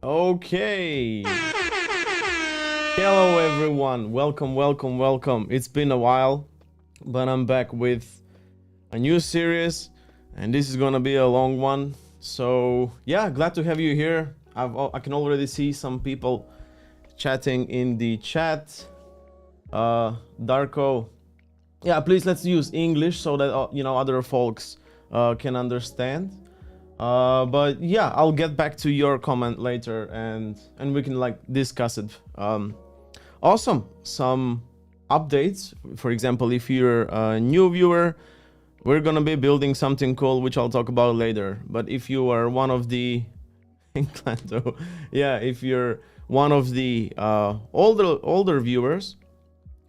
Okay. Hello everyone. Welcome. It's been a while, but I'm back with a new series and this is gonna be a long one. So yeah, glad to have you here. I can already see some people chatting in the chat. Darko. Yeah, please let's use English so that other folks can understand. But yeah, I'll get back to your comment later and we can like discuss it. Awesome. Some updates. For example, if you're a new viewer, we're gonna be building something cool, which I'll talk about later. But if you are one of the yeah, if you're one of the older viewers,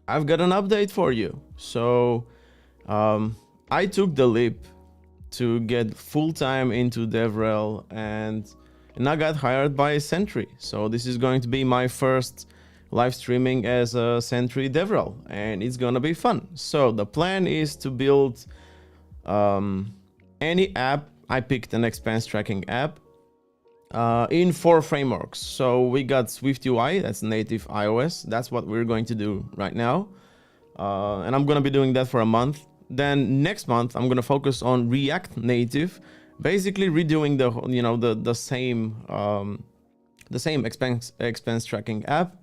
I've got an update for you. So I took the leap to get full-time into DevRel and I got hired by Sentry. So this is going to be my first live streaming as a Sentry DevRel and it's gonna be fun. So the plan is to build any app. I picked an expense tracking app in 4 frameworks. So we got SwiftUI, that's native iOS. That's what we're going to do right now. And I'm gonna be doing that for a month. Then next month I'm gonna focus on React Native, basically redoing the same expense tracking app,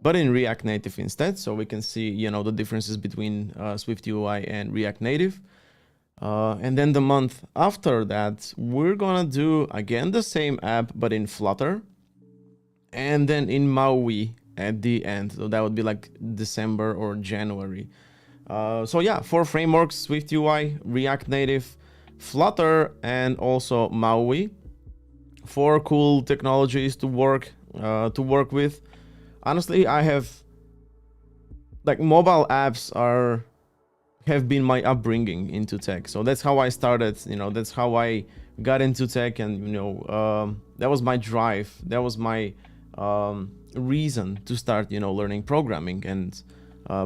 but in React Native instead, so we can see the differences between SwiftUI and React Native. And then the month after that, we're gonna do again the same app, but in Flutter, and then in Maui at the end. So that would be like December or January. So yeah, 4 frameworks: SwiftUI, React Native, Flutter, and also Maui. 4 cool technologies to work with. Honestly, I have like mobile apps have been my upbringing into tech. So that's how I started. That's how I got into tech, and that was my drive. That was my reason to start learning programming and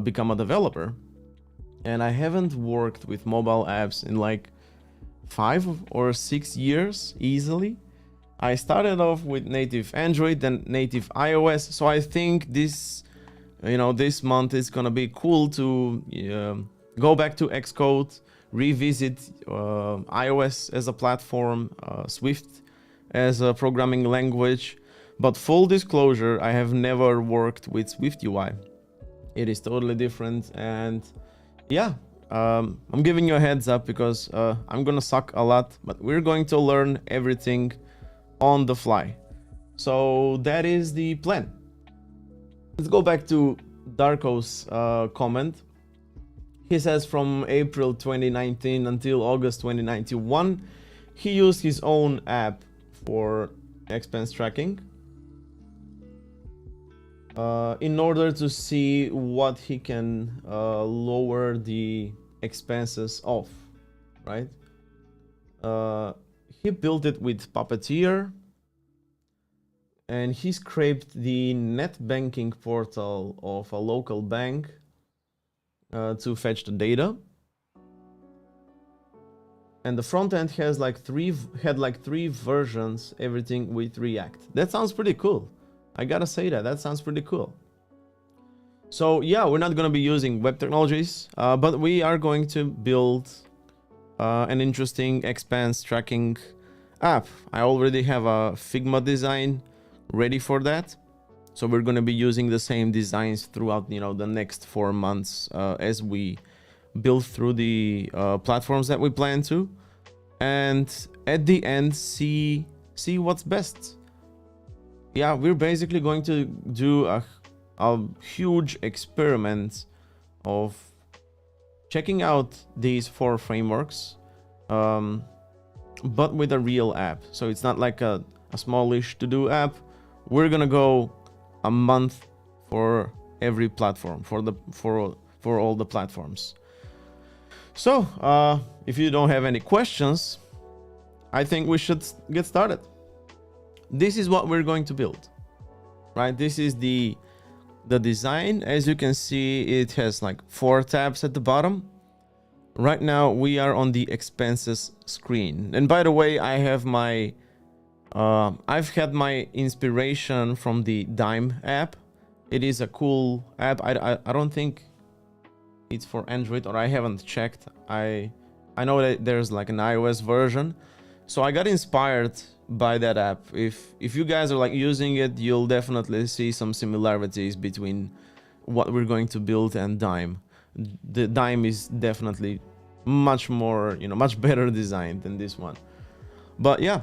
become a developer. And I haven't worked with mobile apps in like 5 or 6 years easily. I started off with native Android, then native iOS. So I think this month is gonna be cool to go back to Xcode, revisit iOS as a platform, Swift as a programming language. But full disclosure, I have never worked with SwiftUI. It is totally different, and yeah, I'm giving you a heads up because I'm gonna suck a lot, but we're going to learn everything on the fly. So that is the plan. Let's go back to Darko's comment. He says from April 2019 until August 2091, he used his own app for expense tracking in order to see what he can lower the expenses of, right? He built it with Puppeteer, and he scraped the net banking portal of a local bank to fetch the data. And the front end had like three versions, everything with React. That sounds pretty cool. I gotta say that sounds pretty cool. So yeah, we're not gonna be using web technologies, but we are going to build an interesting expense tracking app. I already have a Figma design ready for that. So we're gonna be using the same designs throughout the next 4 months as we build through the platforms that we plan to. And at the end, see what's best. Yeah, we're basically going to do a huge experiment of checking out these 4 frameworks, but with a real app. So it's not like a smallish to-do app. We're gonna go a month for every platform, for all the platforms. So if you don't have any questions, I think we should get started. This is what we're going to build, right? This is the design. As you can see, it has like 4 tabs at the bottom. Right now we are on the expenses screen, and by the way, I have my I've had my inspiration from the Dime app. It is a cool app. I don't think it's for Android, or I haven't checked. I know that there's like an iOS version, so I got inspired by that app. If you guys are like using it, you'll definitely see some similarities between what we're going to build and Dime. The Dime is definitely much more, much better designed than this one. But yeah,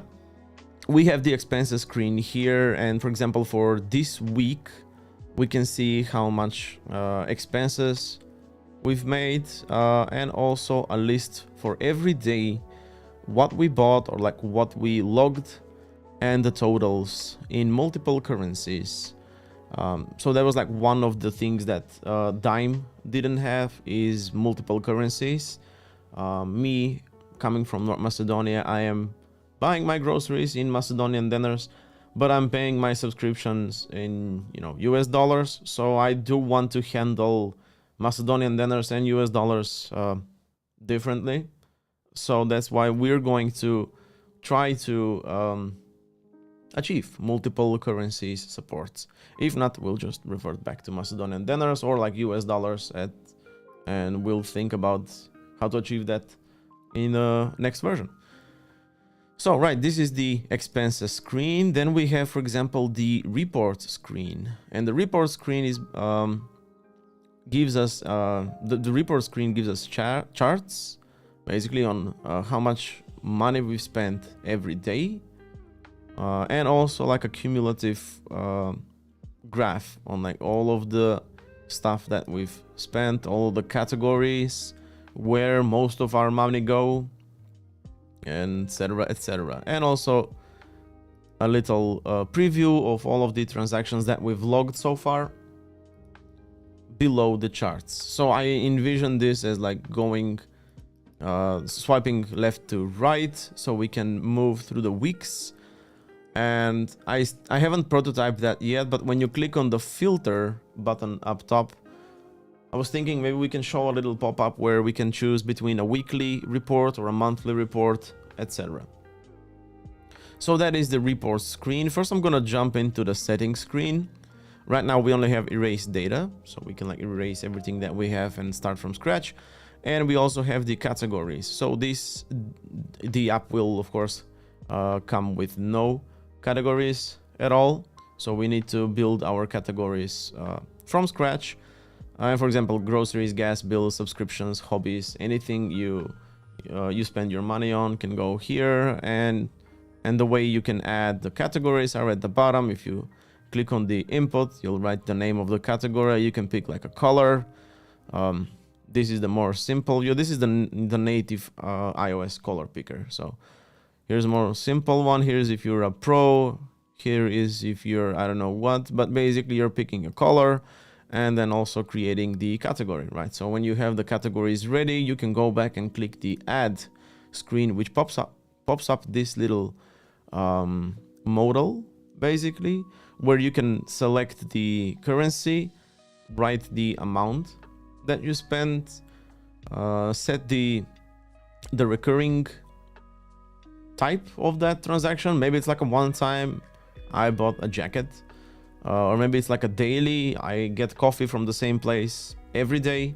we have the expenses screen here, and for example, for this week, we can see how much expenses we've made, and also a list for every day, what we bought or like what we logged, and the totals in multiple currencies. So that was like one of the things that Dime didn't have, is multiple currencies. Me coming from North Macedonia, I am buying my groceries in Macedonian dinars, but I'm paying my subscriptions in US dollars. So I do want to handle Macedonian dinars and US dollars differently. So that's why we're going to try to achieve multiple currencies supports. If not, we'll just revert back to Macedonian dinars or like US dollars, and we'll think about how to achieve that in the next version. So, right, this is the expenses screen. Then we have, for example, the report screen. And the report screen is gives us the report screen gives us charts basically on how much money we've spent every day, and also like a cumulative graph on like all of the stuff that we've spent, all the categories, where most of our money go, and etc, etc. And also a little preview of all of the transactions that we've logged so far below the charts. So I envision this as like going swiping left to right, so we can move through the weeks. And I haven't prototyped that yet, but when you click on the filter button up top, I was thinking maybe we can show a little pop-up where we can choose between a weekly report or a monthly report, etc. So that is the report screen. First, I'm gonna jump into the settings screen. Right now we only have erase data, so we can like erase everything that we have and start from scratch. And we also have the categories. So the app will of course come with no categories at all. So we need to build our categories from scratch. For example, groceries, gas bills, subscriptions, hobbies, anything you spend your money on can go here. And the way you can add the categories are at the bottom. If you click on the input, you'll write the name of the category. You can pick like a color. This is the more simple. This is the native iOS color picker. So here's a more simple one. Here's if you're a pro. Here is if you're I don't know what. But basically you're picking a color and then also creating the category, right? So when you have the categories ready, you can go back and click the add screen, which pops up this little modal basically, where you can select the currency, write the amount that you spent, set the recurring type of that transaction. Maybe it's like a one-time, I bought a jacket, or maybe it's like a daily, I get coffee from the same place every day.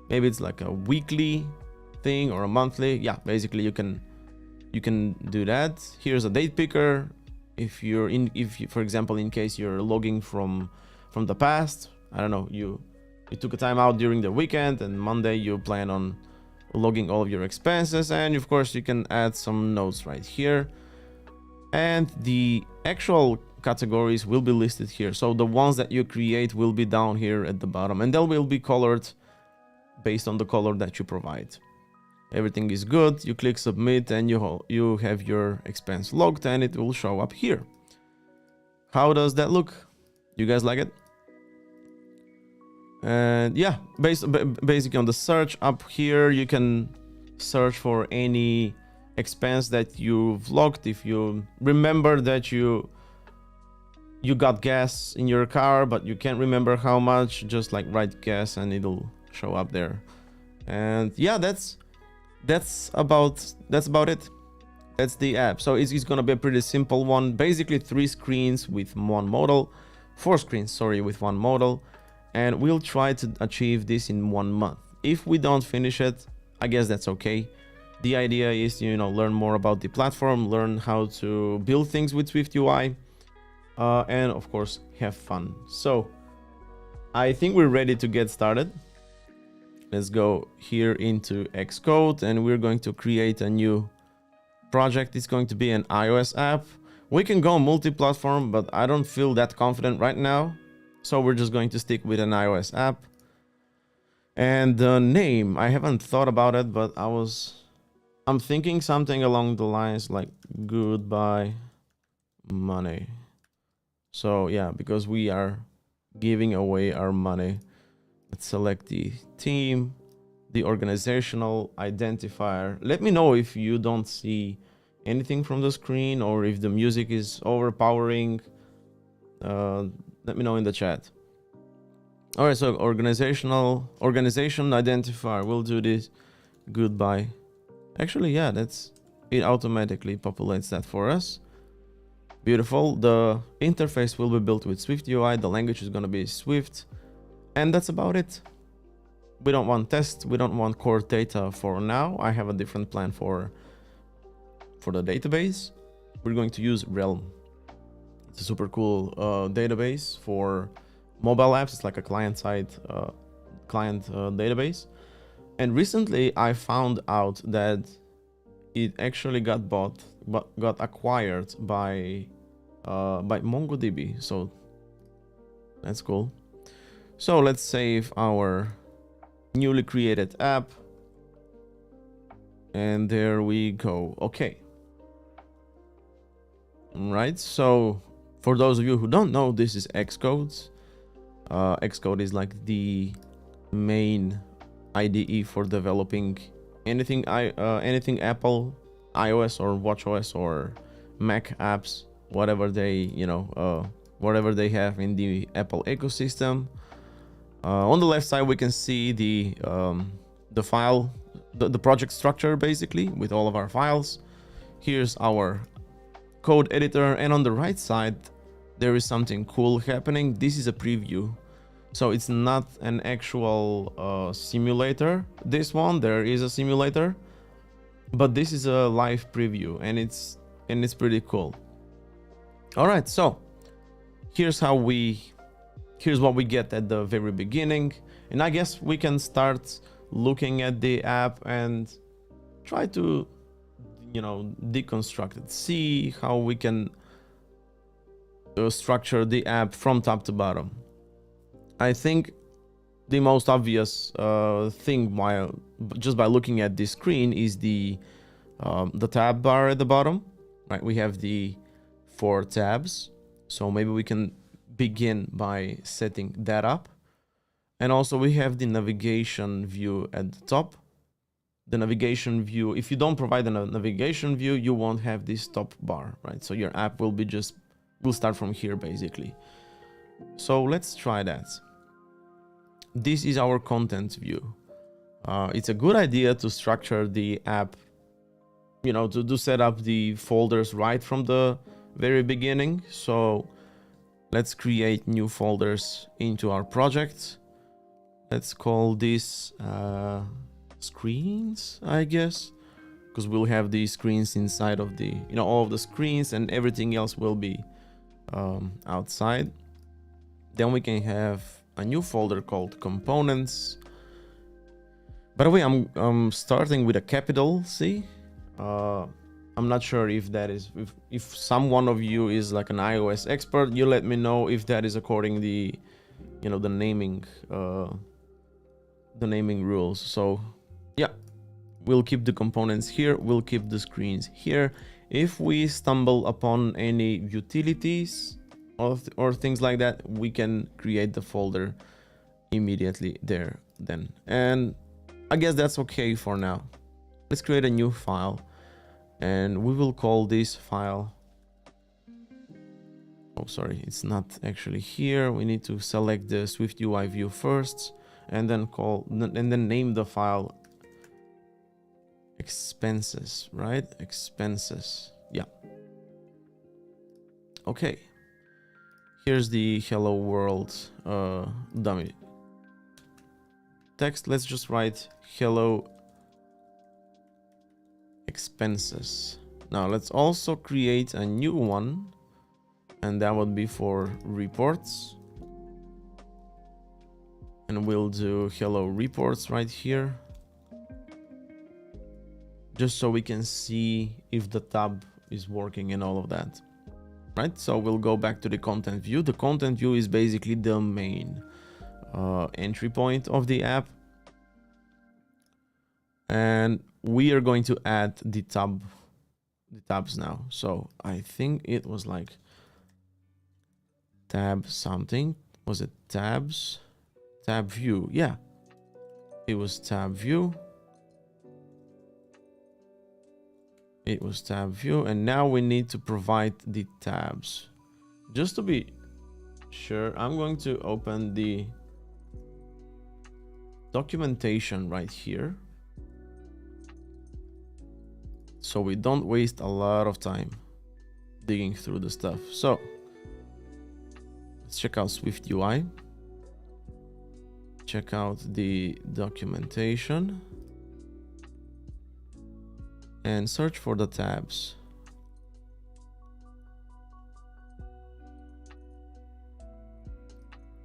Maybe it's like a weekly thing or a monthly. Yeah, basically you can do that. Here's a date picker. If you, for example, in case you're logging from the past, I don't know, you took a time out during the weekend and Monday you plan on logging all of your expenses, and of course you can add some notes right here. And the actual categories will be listed here. So the ones that you create will be down here at the bottom, and they will be colored based on the color that you provide. Everything is good. You click submit and you have your expense logged, and it will show up here. How does that look? You guys like it? And yeah, basically on the search up here, you can search for any expense that you've logged. If you remember that you got gas in your car, but you can't remember how much, just like write gas and it'll show up there. And yeah, that's about it. That's the app. So it's going to be a pretty simple one. Basically 3 screens with one model. 4 screens, sorry, with one model. And we'll try to achieve this in 1 month. If we don't finish it, I guess that's okay. The idea is to, learn more about the platform, learn how to build things with SwiftUI, and of course, have fun. So I think we're ready to get started. Let's go here into Xcode, and we're going to create a new project. Is going to be an iOS app. We can go multi-platform, but I don't feel that confident right now. So we're just going to stick with an iOS app. And the name, I haven't thought about it, but I'm thinking something along the lines like goodbye money. So yeah, because we are giving away our money. Let's select the theme, the organizational identifier. Let me know if you don't see anything from the screen or if the music is overpowering. Let me know in the chat. All right, so organization identifier. We'll do this. Goodbye. Actually, yeah, it automatically populates that for us. Beautiful. The interface will be built with SwiftUI. The language is going to be Swift. And that's about it. We don't want tests. We don't want core data for now. I have a different plan for the database. We're going to use Realm. It's a super cool database for mobile apps. It's like a client-side database. And recently I found out that it actually got acquired by MongoDB. So that's cool. So let's save our newly created app. And there we go. Okay. Right. So for those of you who don't know, this is Xcode. Xcode is like the main IDE for developing anything Apple, iOS or watchOS or Mac apps, whatever they whatever they have in the Apple ecosystem. On the left side we can see the file, the project structure basically with all of our files. Here's our code editor, and on the right side there is something cool happening. This is a preview. So it's not an actual simulator. This one, there is a simulator, but this is a live preview, and it's pretty cool. All right, so here's what we get at the very beginning, and I guess we can start looking at the app and try to, deconstruct it, see how we can structure the app from top to bottom. I think the most obvious thing just by looking at this screen is the tab bar at the bottom, right? We have the 4 tabs, so maybe we can begin by setting that up. And also we have the navigation view at the top. The navigation view, if you don't provide a navigation view, you won't have this top bar, right? So your app will start from here basically. So let's try that. This is our content view. It's a good idea to structure the app, to set up the folders right from the very beginning. So let's create new folders into our project. Let's call this screens, I guess, because we'll have these screens inside of the, all of the screens, and everything else will be outside. Then we can have a new folder called components. By the way, I'm starting with a capital C. I'm not sure if that is, if someone of you is like an iOS expert, you let me know if that is according the naming rules. So yeah, we'll keep the components here, we'll keep the screens here. If we stumble upon any utilities or things like that, we can create the folder immediately there then. And I guess that's okay for now. Let's create a new file, and we will call this file, oh sorry, it's not actually here. We need to select the SwiftUI view first, and then name the file expenses, right? Expenses. Yeah. Okay. Here's the hello world dummy text. Let's just write hello expenses. Now let's also create a new one, and that would be for reports. And we'll do hello reports right here, just so we can see if the tab is working and all of that. Right, so we'll go back to the content view. The content view is basically the main entry point of the app. And we are going to add the tabs now. So I think it was like tab something. Was it tabs? Tab view. Yeah, it was tab view. It was tab view. And now we need to provide the tabs. Just to be sure, I'm going to open the documentation right here, so we don't waste a lot of time digging through the stuff. So let's check out SwiftUI. Check out the documentation and search for the tabs.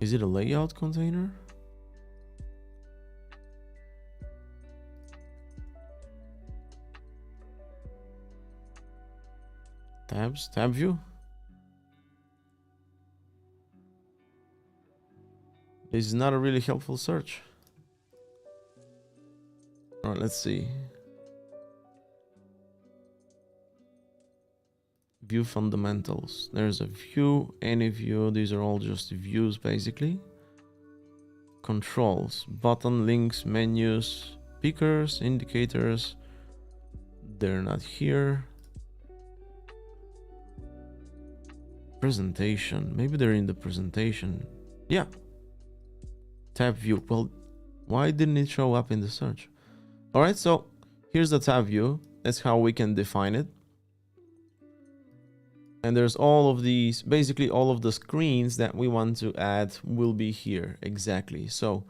Is it a layout container? Tabs, tab view. This is not a really helpful search. All right, let's see. View fundamentals. There's a view, any view. These are all just views basically. Controls, button, links, menus, pickers, indicators. They're not here. Presentation, maybe they're in the presentation. Yeah. Tab view. Well, why didn't it show up in the search? All right, so here's the tab view. That's how we can define it. And there's all of these, basically all of the screens that we want to add will be here. Exactly. So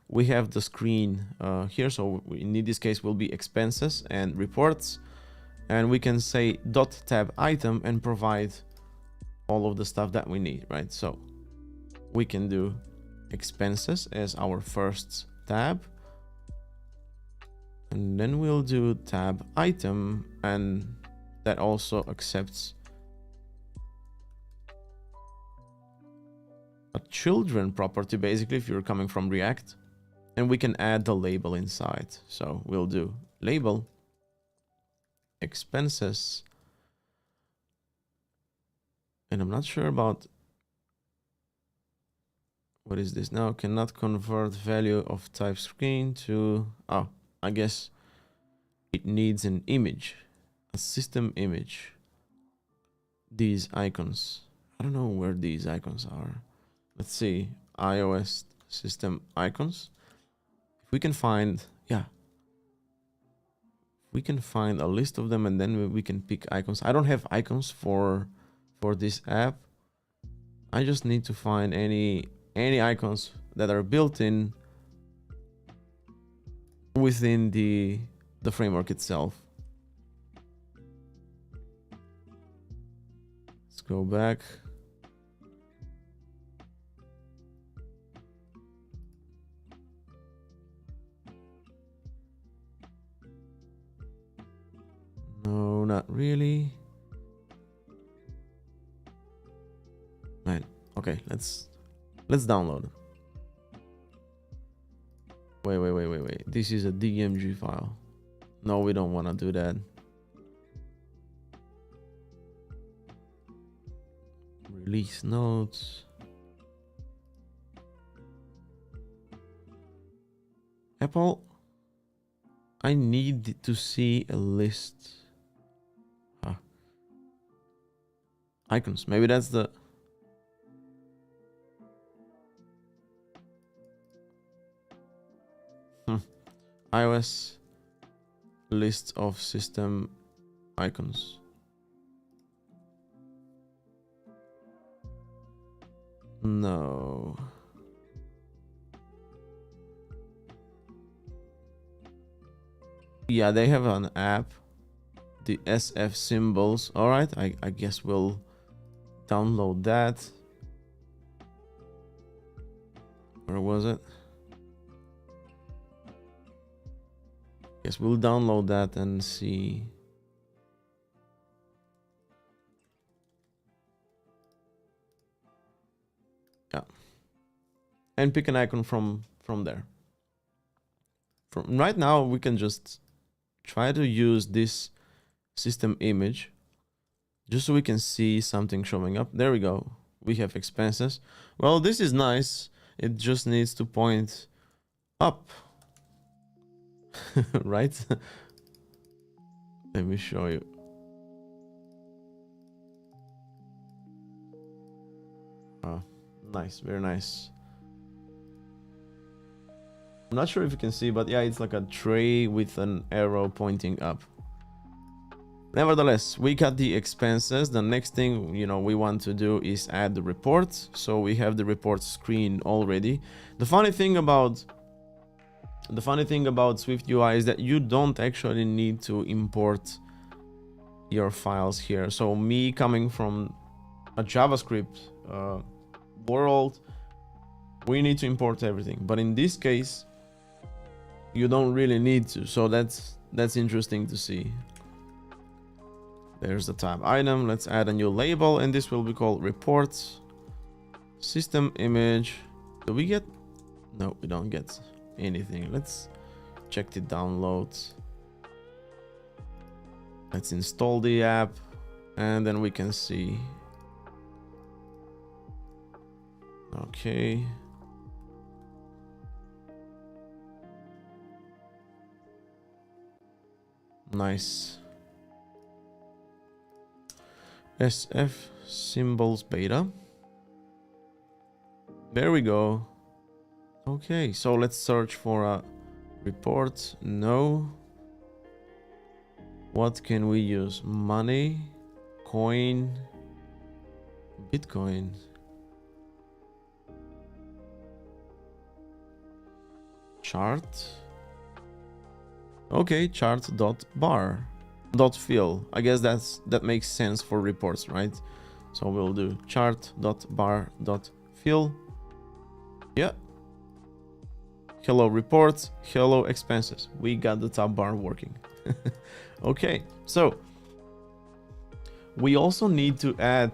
we have the screen here. So in this case will be expenses and reports. And we can say .tab item and provide all of the stuff that we need, right? So we can do expenses as our first tab. And then we'll do tab item, and that also accepts a children property, basically, if you're coming from React. And we can add the label inside. So we'll do label expenses. And I'm not sure about what is this now. Cannot convert value of type screen to, oh, I guess it needs an image, a system image. These icons, I don't know where these icons are. Let's see, iOS system icons. If we can find, yeah, we can find a list of them, and then we can pick icons. I don't have icons for this app. I just need to find any icons that are built in within the framework itself. Let's go back. No, not really. Right. Okay, let's download it. Wait. This is a DMG file. No, we don't want to do that. Release notes. Apple, I need to see a list. Huh. Icons. Maybe that's the... iOS list of system icons. No. Yeah, they have an app, the SF symbols. All right, I guess we'll download that. Where was it? Yes, we'll download that and see. Yeah, and pick an icon from there. From right now, we can just try to use this system image just so we can see something showing up. There we go. We have expenses. Well, this is nice. It just needs to point up. Right? Let me show you. Oh, nice, very nice. I'm not sure if you can see, but yeah, it's like a tray with an arrow pointing up. Nevertheless, we got the expenses. The next thing, we want to do is add the report. So we have the report screen already. The funny thing about SwiftUI is that you don't actually need to import your files here. So me coming from a JavaScript world, we need to import everything. But in this case, you don't really need to. So that's interesting to see. There's the tab item. Let's add a new label, and this will be called reports system image. Do we get? No, we don't get anything. Let's check the downloads. Let's install the app, and then we can see. Okay. Nice. SF symbols beta. There we go. Okay, so let's search for a report. No. What can we use? Money, coin, Bitcoin. Chart. Okay, chart.bar. .fill. I guess that makes sense for reports, right? So we'll do chart.bar.fill. Yeah. Hello reports, hello expenses. We got the tab bar working. Okay, so we also need to add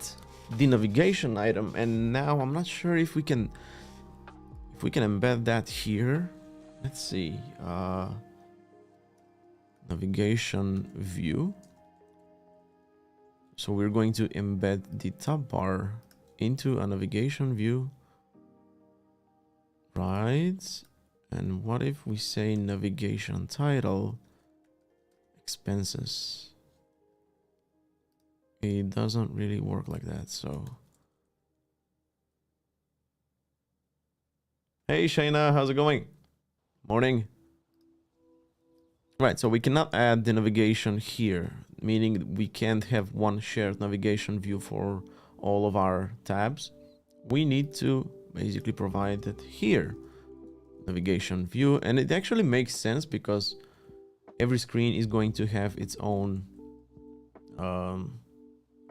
the navigation item, and now I'm not sure if we can embed that here. Let's see. Navigation view. So we're going to embed the tab bar into a navigation view, right? And what if we say navigation title expenses? It doesn't really work like that. So hey Shayna, how's it going? Morning. Right, so we cannot add the navigation here, meaning we can't have one shared navigation view for all of our tabs. We need to basically provide it here, navigation view, and it actually makes sense because every screen is going to have its own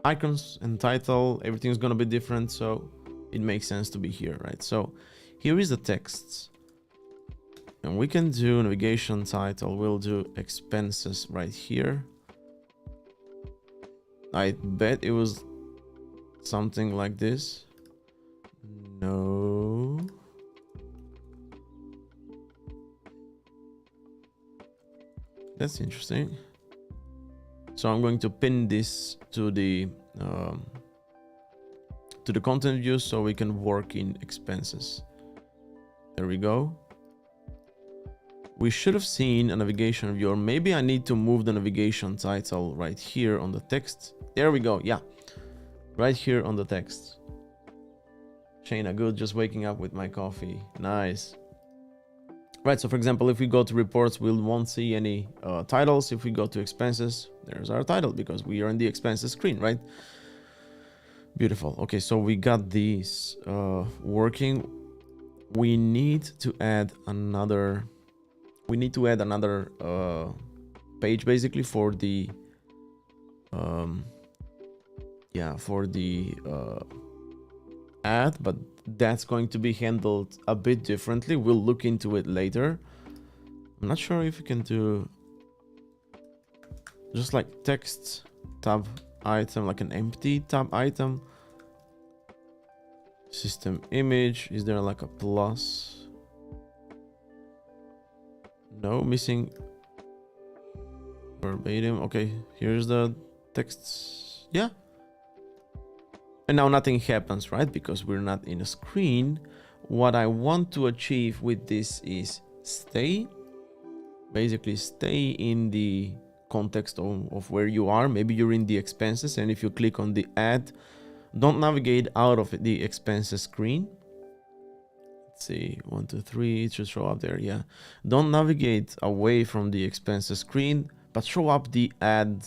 icons and title. Everything's going to be different, so it makes sense to be here, right? So here is the text. And we can do navigation title. We'll do expenses right here. I bet it was something like this. No. That's interesting. So I'm going to pin this to the content view so we can work in expenses. There we go. We should have seen a navigation view, or maybe I need to move the navigation title right here on the text. There we go. Yeah, right here on the text. Shayna, good. Just waking up with my coffee. Nice. right? So for example, if we go to reports, we won't see any titles. If we go to expenses, there's our title because we are in the expenses screen, right? Beautiful. Okay, so we got these working. We need to add another. We need to add another page basically for the for the ad, but that's going to be handled a bit differently. We'll look into it later. I'm not sure if you can do just like text tab item, like an empty tab item. System image, is there like a plus? No, missing verbatim. Okay, here's the text. Yeah. And now nothing happens, right? Because we're not in a screen. What I want to achieve with this is basically stay in the context of where you are. Maybe you're in the expenses, and if you click on the ad, don't navigate out of the expenses screen. Let's see, 1, 2, 3, it should show up there. Yeah, don't navigate away from the expenses screen, but show up the ad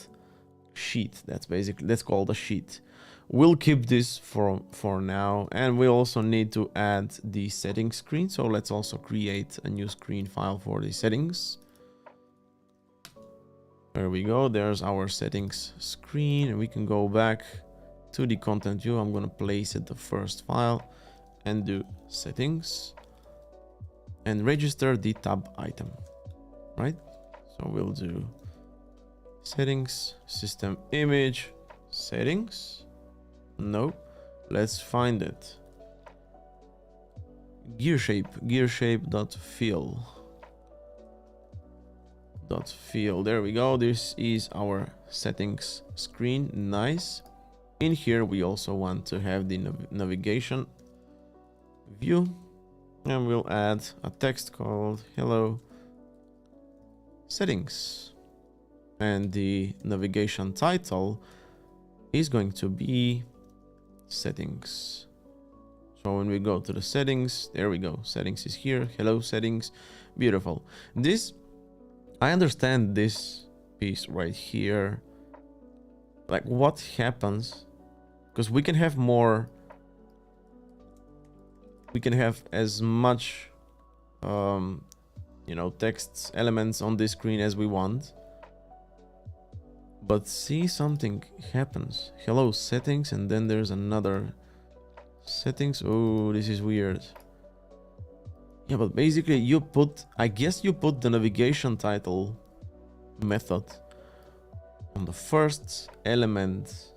sheet. That's called a sheet. We'll keep this for now, and we also need to add the settings screen. So let's also create a new screen file for the settings. There we go. There's our settings screen, and we can go back to the content view. I'm going to place it the first file and do settings and register the tab item, right? So we'll do settings, system image, settings. No, let's find it. Gear shape dot fill. There we go. This is our settings screen. Nice. In here, we also want to have the navigation view, and we'll add a text called hello settings, and the navigation title is going to be settings. So when we go to the settings, there we go. Settings is here. Hello settings. Beautiful. I understand this piece right here. Like what happens, because we can have more, we can have as much text elements on this screen as we want, but see, something happens. Hello settings, and then there's another settings. Oh, this is weird. Yeah, but basically I guess you put the navigation title method on the first element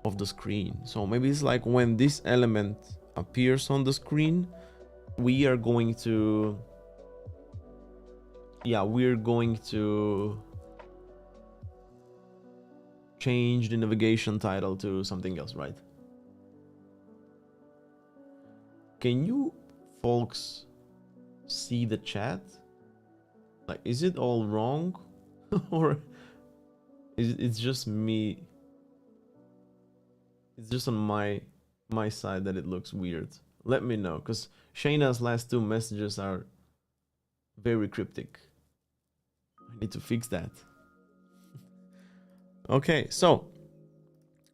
of the screen. So maybe it's like when this element appears on the screen, we're going to change the navigation title to something else, right? Can you folks see the chat? Like, is it all wrong? Or it's just me? It's just on my side that it looks weird. Let me know, because Shayna's last 2 messages are very cryptic. I need to fix that. Okay, so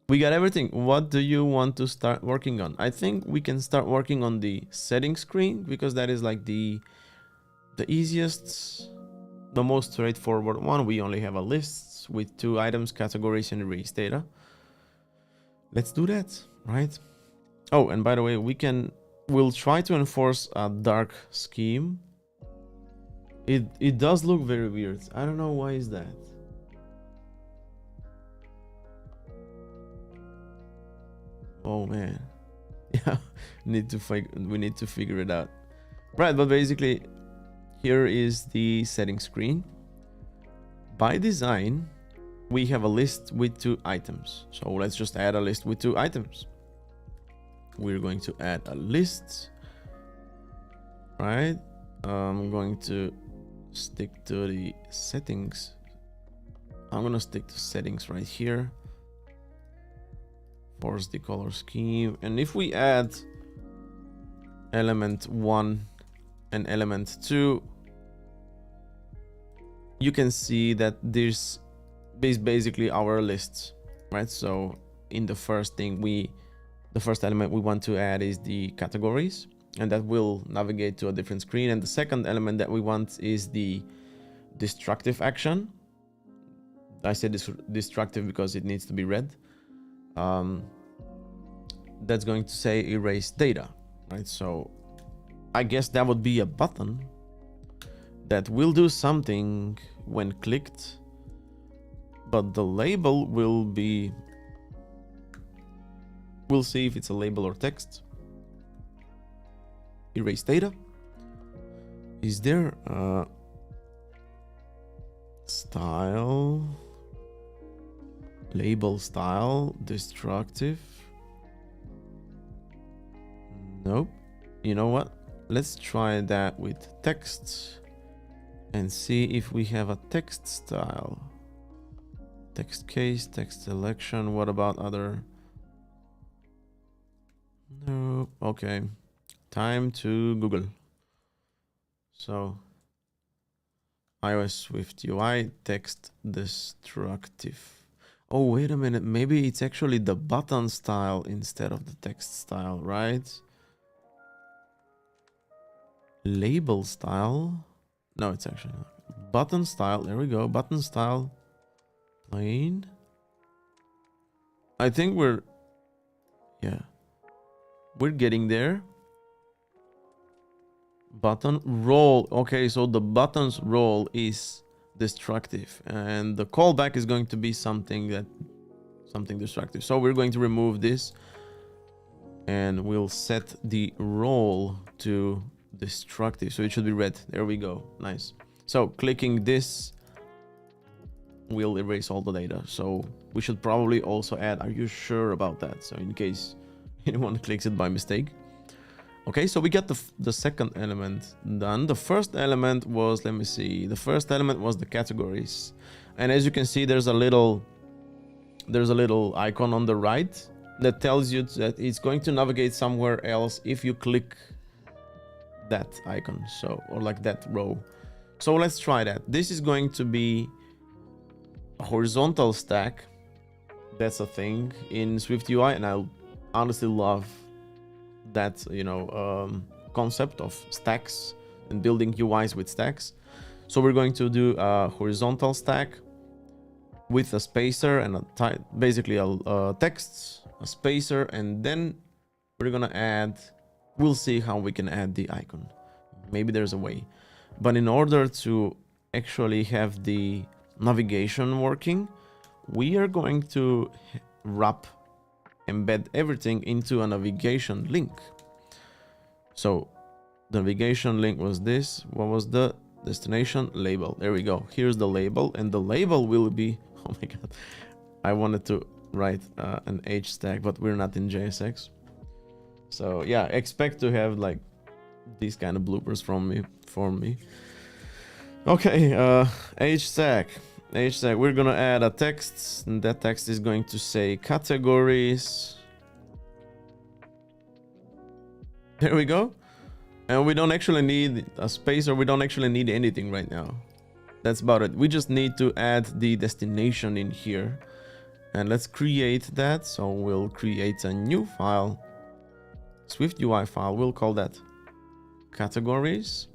we got everything. What do you want to start working on? I think we can start working on the settings screen, because that is like the easiest, the most straightforward one. We only have a list with 2 items, categories, and race data. Let's do that, right? Oh, and by the way, we'll try to enforce a dark scheme. It does look very weird. I don't know why is that. Oh man. Yeah, we need to figure it out. Right, but basically here is the settings screen. By design, we have a list with 2 items. So let's just add a list with 2 items. We're going to add a list, right? I'm going to stick to the settings. I'm going to stick to settings right here. Force the color scheme. And if we add element 1 and element 2, you can see that this is basically our lists, right? So in the first thing, the first element we want to add is the categories, and that will navigate to a different screen. And the second element that we want is the destructive action. I said destructive because it needs to be read. That's going to say erase data, right? So I guess that would be a button that will do something when clicked, but the label will be, we'll see if it's a label or text. Erase data. Is there a style, label style, destructive? Nope. You know what? Let's try that with text and see if we have a text style. Text case, text selection. What about other? No. Okay. Time to Google. So iOS SwiftUI text destructive. Oh, wait a minute. Maybe it's actually the button style instead of the text style, right? Label style. No, it's actually not. Button style. There we go. Button style. Plain. I think we're getting there. Button role. Okay, so the button's role is destructive, and the callback is going to be something destructive. So we're going to remove this, and we'll set the role to destructive, so it should be red. There we go. Nice. So clicking this will erase all the data. So we should probably also add, are you sure about that? So in case anyone clicks it by mistake. Okay, so we got the second element done. The first element was, let me see, the first element was the categories. And as you can see, there's a little icon on the right that tells you that it's going to navigate somewhere else if you click that icon, so, or like that row. So let's try that. This is going to be a horizontal stack. That's a thing in SwiftUI, and I honestly love that, you know, concept of stacks and building UIs with stacks. So we're going to do a horizontal stack with a spacer and basically a text, a spacer, and then we're gonna add, we'll see how we can add the icon. Maybe there's a way, but in order to actually have the navigation working, we are going to embed everything into a navigation link. So the navigation link was this. What was the destination? Label. There we go. Here's the label, and the label will be, oh my god, I wanted to write an H stack, but we're not in JSX. So yeah, expect to have like these kind of bloopers from me. Okay, H stack. We're gonna add a text, and that text is going to say categories. There we go. And we don't actually need a space, or we don't actually need anything right now. That's about it. We just need to add the destination in here. And let's create that. So we'll create a new file, SwiftUI file. We'll call that categories.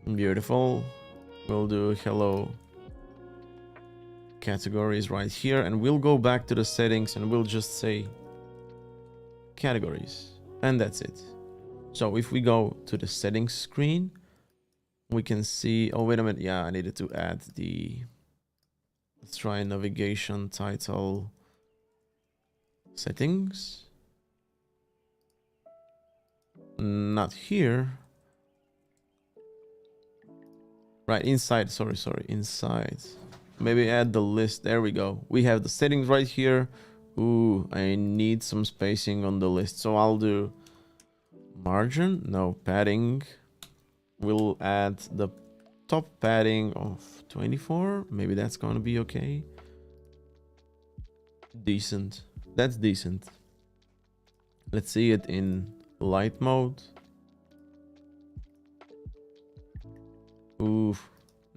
Beautiful. We'll do hello categories right here, and we'll go back to the settings and we'll just say categories, and that's it. So if we go to the settings screen, we can see, oh wait a minute, yeah, I needed to add the, let's try navigation title settings. Not here. Right, inside, sorry, inside. Maybe add the list. There we go. We have the settings right here. Ooh, I need some spacing on the list. So I'll do margin, no, padding. We'll add the top padding of 24. Maybe that's going to be okay. Decent. That's decent. Let's see it in light mode.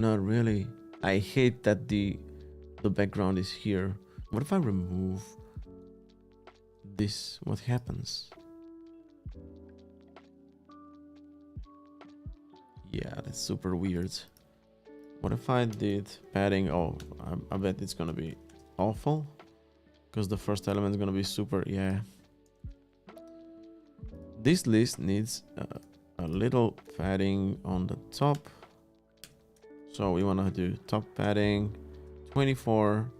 Not really. I hate that the background is here. What if I remove this? What happens? Yeah, that's super weird. What if I did padding? Oh, I bet it's gonna be awful. Because the first element is gonna be super, yeah. This list needs a little padding on the top. So we wanna do top padding 24.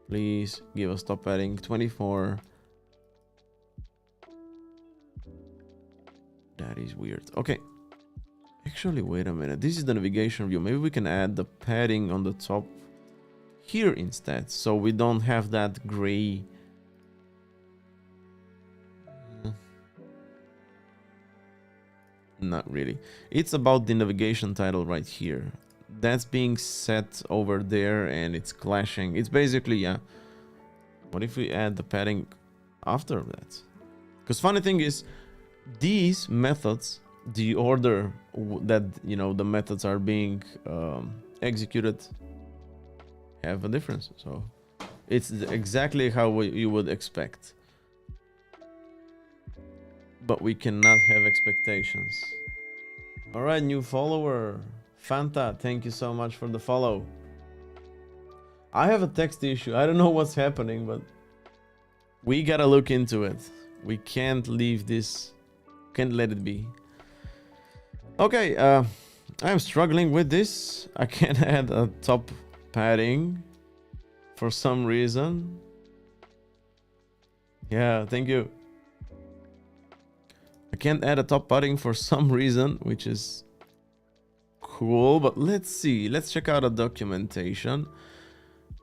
Please give us top padding 24. That is weird. Okay. Actually, wait a minute. This is the navigation view. Maybe we can add the padding on the top here instead, so we don't have that gray. Not really. It's about the navigation title right here. That's being set over there and it's clashing. It's basically, yeah. What if we add the padding after that? Because funny thing is, these methods, the order that, you know, the methods are being executed have a difference. So it's exactly how you would expect. But we cannot have expectations. All right, new follower. Fanta, thank you so much for the follow. I have a text issue. I don't know what's happening, but we gotta look into it. We can't leave this, can't let it be. Okay, I'm struggling with this. I can't add a top padding for some reason. Yeah, thank you. I can't add a top padding for some reason, which is cool, but let's see. Let's check out a documentation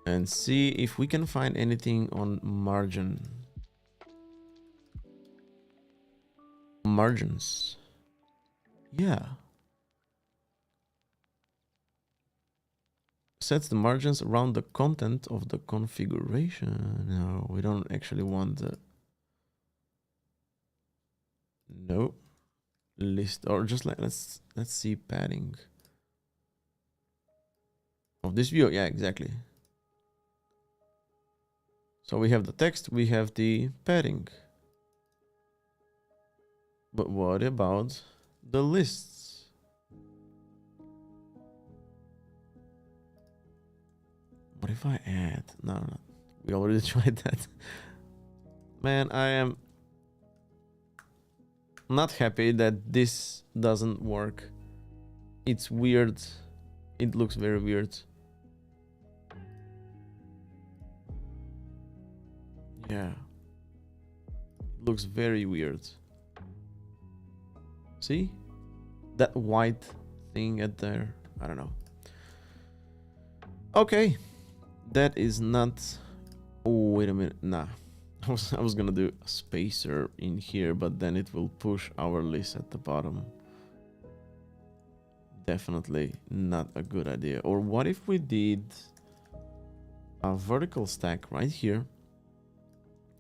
and see if we can find anything on margins. Yeah. Sets the margins around the content of the configuration. No, we don't actually want the list, or just like let's see padding of this view. Yeah, exactly. So we have the text, we have the padding. But what about the lists? What if I add? No, we already tried that. Man, I am not happy that this doesn't work. It's weird. It looks very weird. Yeah. It looks very weird. See? That white thing at there. I don't know. Okay. That is not... Oh, wait a minute. Nah. I was gonna do a spacer in here, but then it will push our list at the bottom. Definitely not a good idea. Or what if we did a vertical stack right here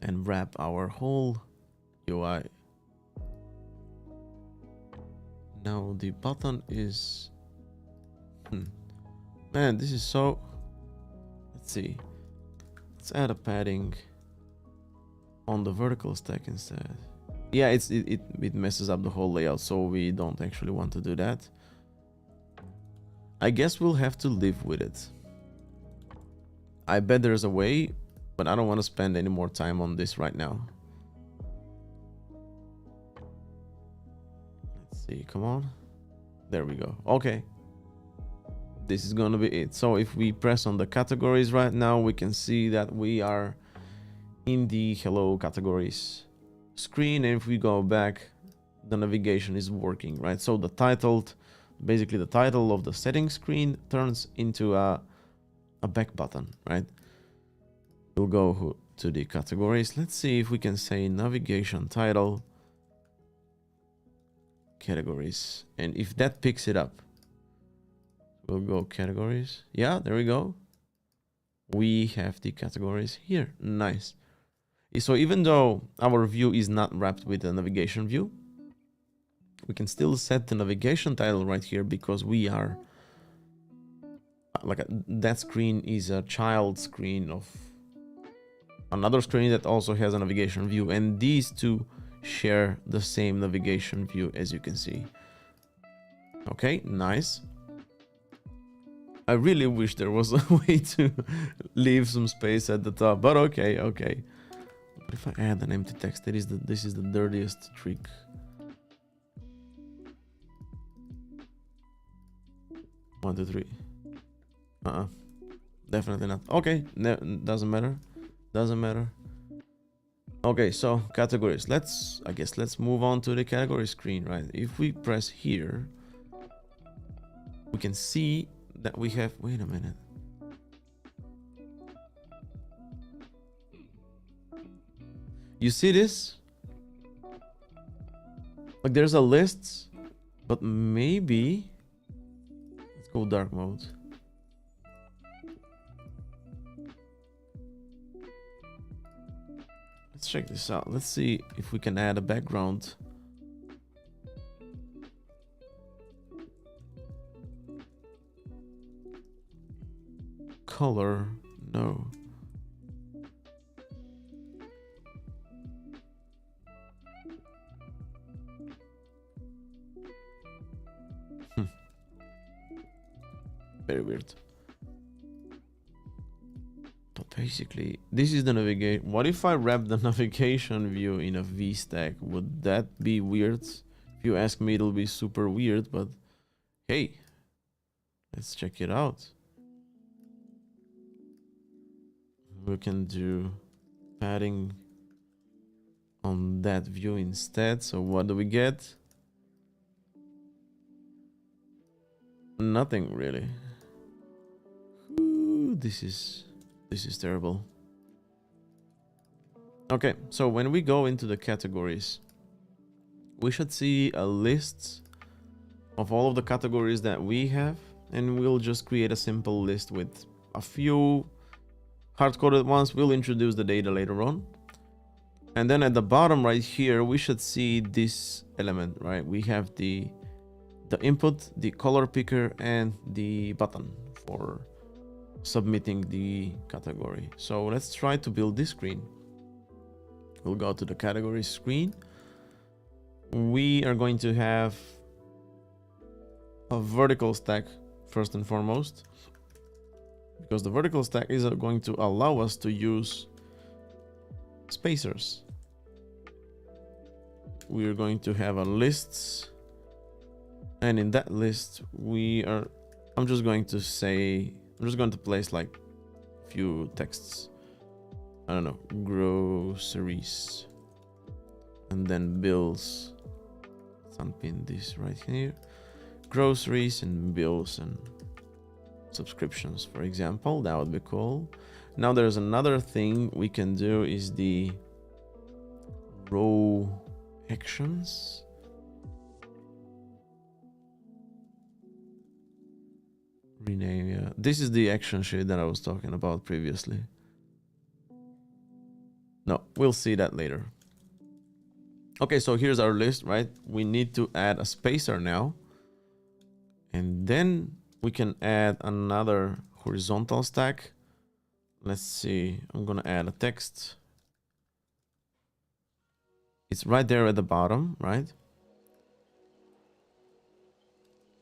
and wrap our whole UI? Now the button is... Man, this is so... Let's see. Let's add a padding on the vertical stack instead. Yeah, it messes up the whole layout, so we don't actually want to do that. I guess we'll have to live with it. I bet there's a way, but I don't want to spend any more time on this right now. Let's see, come on. There we go. Okay. This is gonna be it. So if we press on the categories right now, we can see that we are in the hello categories screen, and if we go back, the navigation is working, right? So the title, basically the title of the settings screen turns into a back button, right? We'll go to the categories. Let's see if we can say navigation title categories, and if that picks it up, we'll go categories. Yeah, there we go. We have the categories here. Nice. So even though our view is not wrapped with a navigation view, we can still set the navigation title right here because we are that screen is a child screen of another screen that also has a navigation view, and these two share the same navigation view, as you can see. Okay, nice. I really wish there was a way to leave some space at the top, but okay. But if I add an empty text, this is the dirtiest trick. One, two, three. Definitely not. Okay, doesn't matter. Okay, so categories. I guess let's move on to the category screen, right? If we press here, we can see that we have, wait a minute. You see this? Like there's a list, but maybe, let's go dark mode. Let's check this out. Let's see if we can add a background. Color, no. Very weird. But basically, this is the navigation. What if I wrap the navigation view in a VStack? Would that be weird? If you ask me, it'll be super weird, but hey, let's check it out. We can do padding on that view instead. So what do we get? Nothing really. Ooh, this is terrible. Okay, so when we go into the categories, we should see a list of all of the categories that we have, and we'll just create a simple list with a few hard-coded ones. We'll introduce the data later on. And then at the bottom right here, we should see this element, right? We have the input, the color picker, and the button for submitting the category. So let's try to build this screen. We'll go to the category screen. We are going to have a vertical stack first and foremost, because the vertical stack is going to allow us to use spacers. We are going to have a list, and in that list I'm just going to place like a few texts. I don't know, groceries, and then bills. Let's unpin this right here. Groceries and bills and subscriptions, for example. That would be cool. Now there's another thing we can do, is the row actions. Rename, yeah. This is the action sheet that I was talking about previously. No, we'll see that later. Okay, so here's our list, right? We need to add a spacer now. And then we can add another horizontal stack. Let's see, I'm gonna add a text. It's right there at the bottom, right?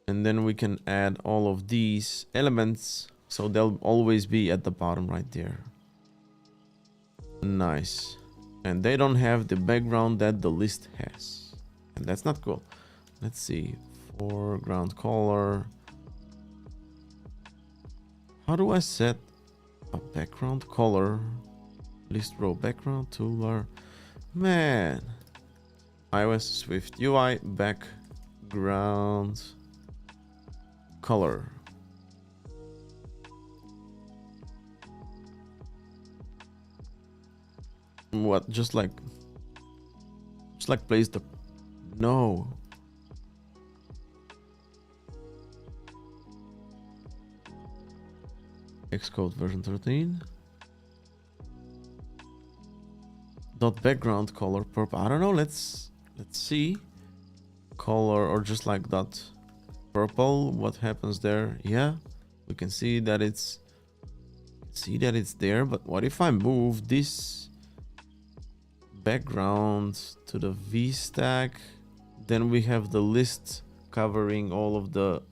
And then we can add all of these elements, so they'll always be at the bottom right there. Nice. And they don't have the background that the list has, and that's not cool. Let's see, foreground color. How do I set a background color? List row background toolbar. Man, iOS SwiftUI background color. What? Just like place the, no. Xcode version 13. Dot background color purple. I don't know. Let's see. Color, or just like dot purple. What happens there? Yeah, We can see that it's there, but what if I move this background to the V stack? Then we have the list covering all of the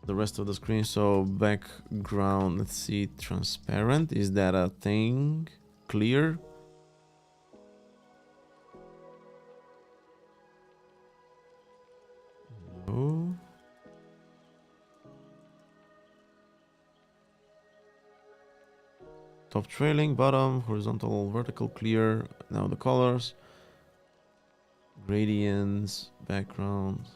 rest of the screen. So background, let's see, transparent, is that a thing? Clear? No. Top trailing, bottom, horizontal, vertical, clear. Now the colors, gradients, background.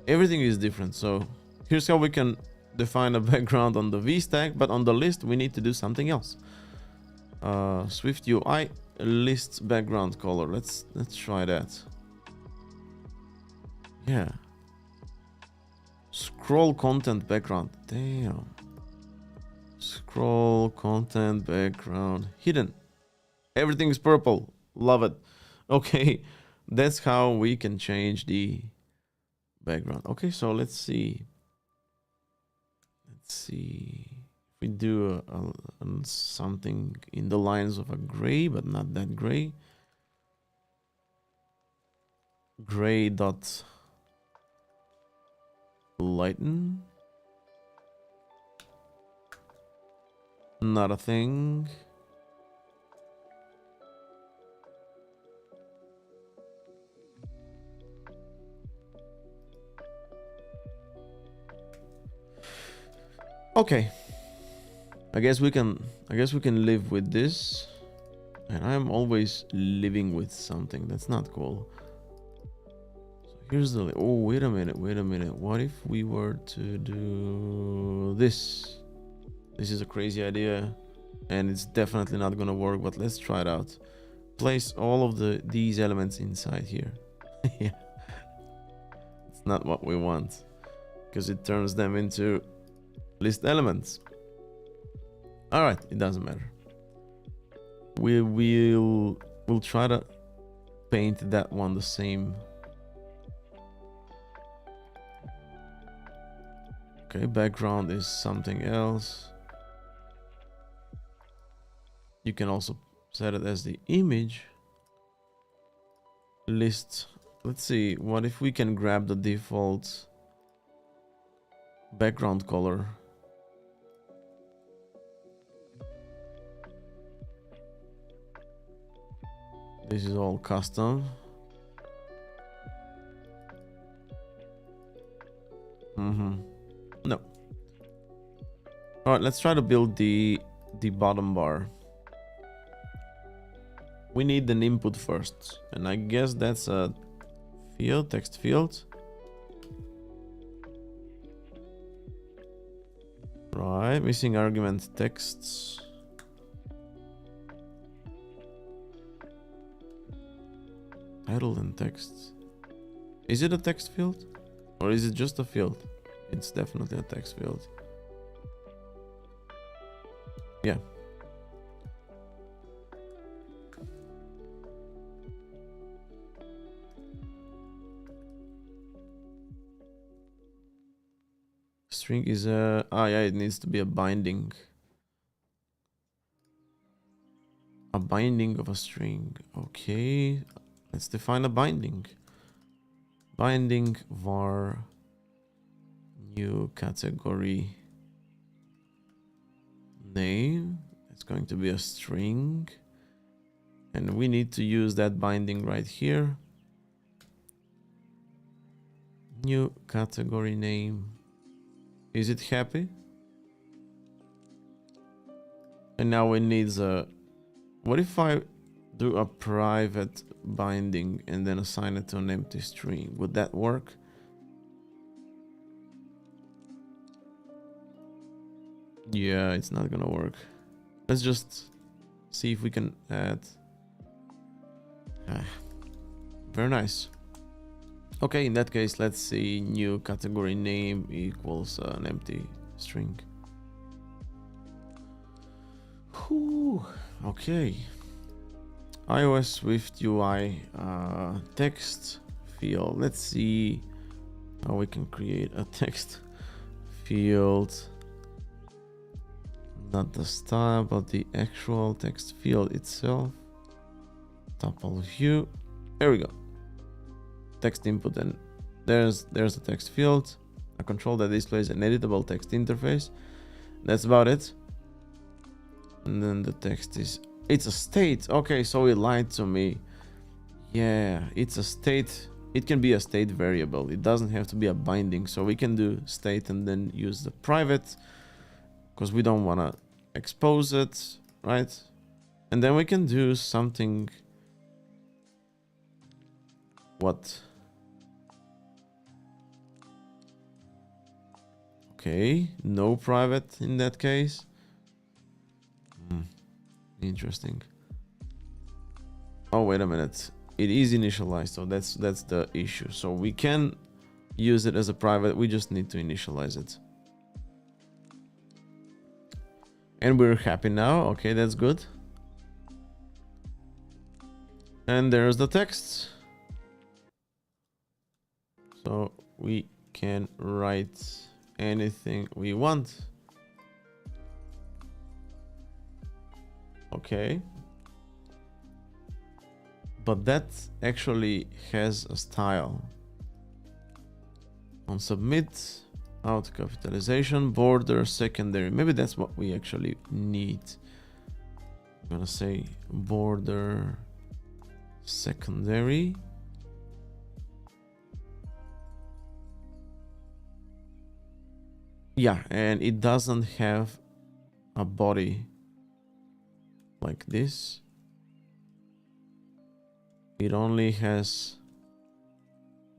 Everything is different. So here's how we can define a background on the V stack, but on the list we need to do something else. SwiftUI list background color. Let's try that. Yeah. Scroll content background. Damn. Scroll content background hidden. Everything is purple. Love it. Okay, that's how we can change the background. Okay, so let's see. If we do something in the lines of a gray, but not that gray. Gray dot lighten. Not a thing. Okay, I guess we can live with this. And I'm always living with something. That's not cool. So here's the, oh, wait a minute. What if we were to do this? This is a crazy idea and it's definitely not gonna work, but let's try it out. Place all of these elements inside here. Yeah. It's not what we want because it turns them into list elements. All right, it doesn't matter. We'll try to paint that one the same. Okay, background is something else. You can also set it as the image list. Let's see, what if we can grab the default background color? This is all custom. No. All right, let's try to build the bottom bar. We need an input first, and I guess that's a field, text field. Right, missing argument texts. Title and text. Is it a text field? Or is it just a field? It's definitely a text field. Yeah. String is a... Ah, yeah, it needs to be a binding. A binding of a string. Okay. Let's define a binding. Binding var new category name. It's going to be a string. And we need to use that binding right here. New category name. Is it happy? And now it needs a... What if I do a private binding and then assign it to an empty string? Would that work? Yeah, it's not gonna work. Let's just see if we can add... very nice. Okay, in that case, let's see new category name equals an empty string. Whew. Okay. iOS Swift UI text field. Let's see how we can create a text field. Not the style, but the actual text field itself. Tuple view. There we go. Text input, and there's the text field. A control that displays an editable text interface. That's about it. And then the text is, it's a state. Okay, so it lied to me. Yeah, it's a state. It can be a state variable. It doesn't have to be a binding. So we can do state and then use the private, because we don't want to expose it, right? And then we can do something. What? Okay, no private in that case. Interesting. Oh, wait a minute. It is initialized, so that's the issue. So we can use it as a private. We just need to initialize it. And we're happy now. Okay, that's good. And there's the text. So we can write anything we want. Okay. But that actually has a style. On submit, auto capitalization, border, secondary. Maybe that's what we actually need. I'm gonna say border secondary. Yeah, and it doesn't have a body like this. It only has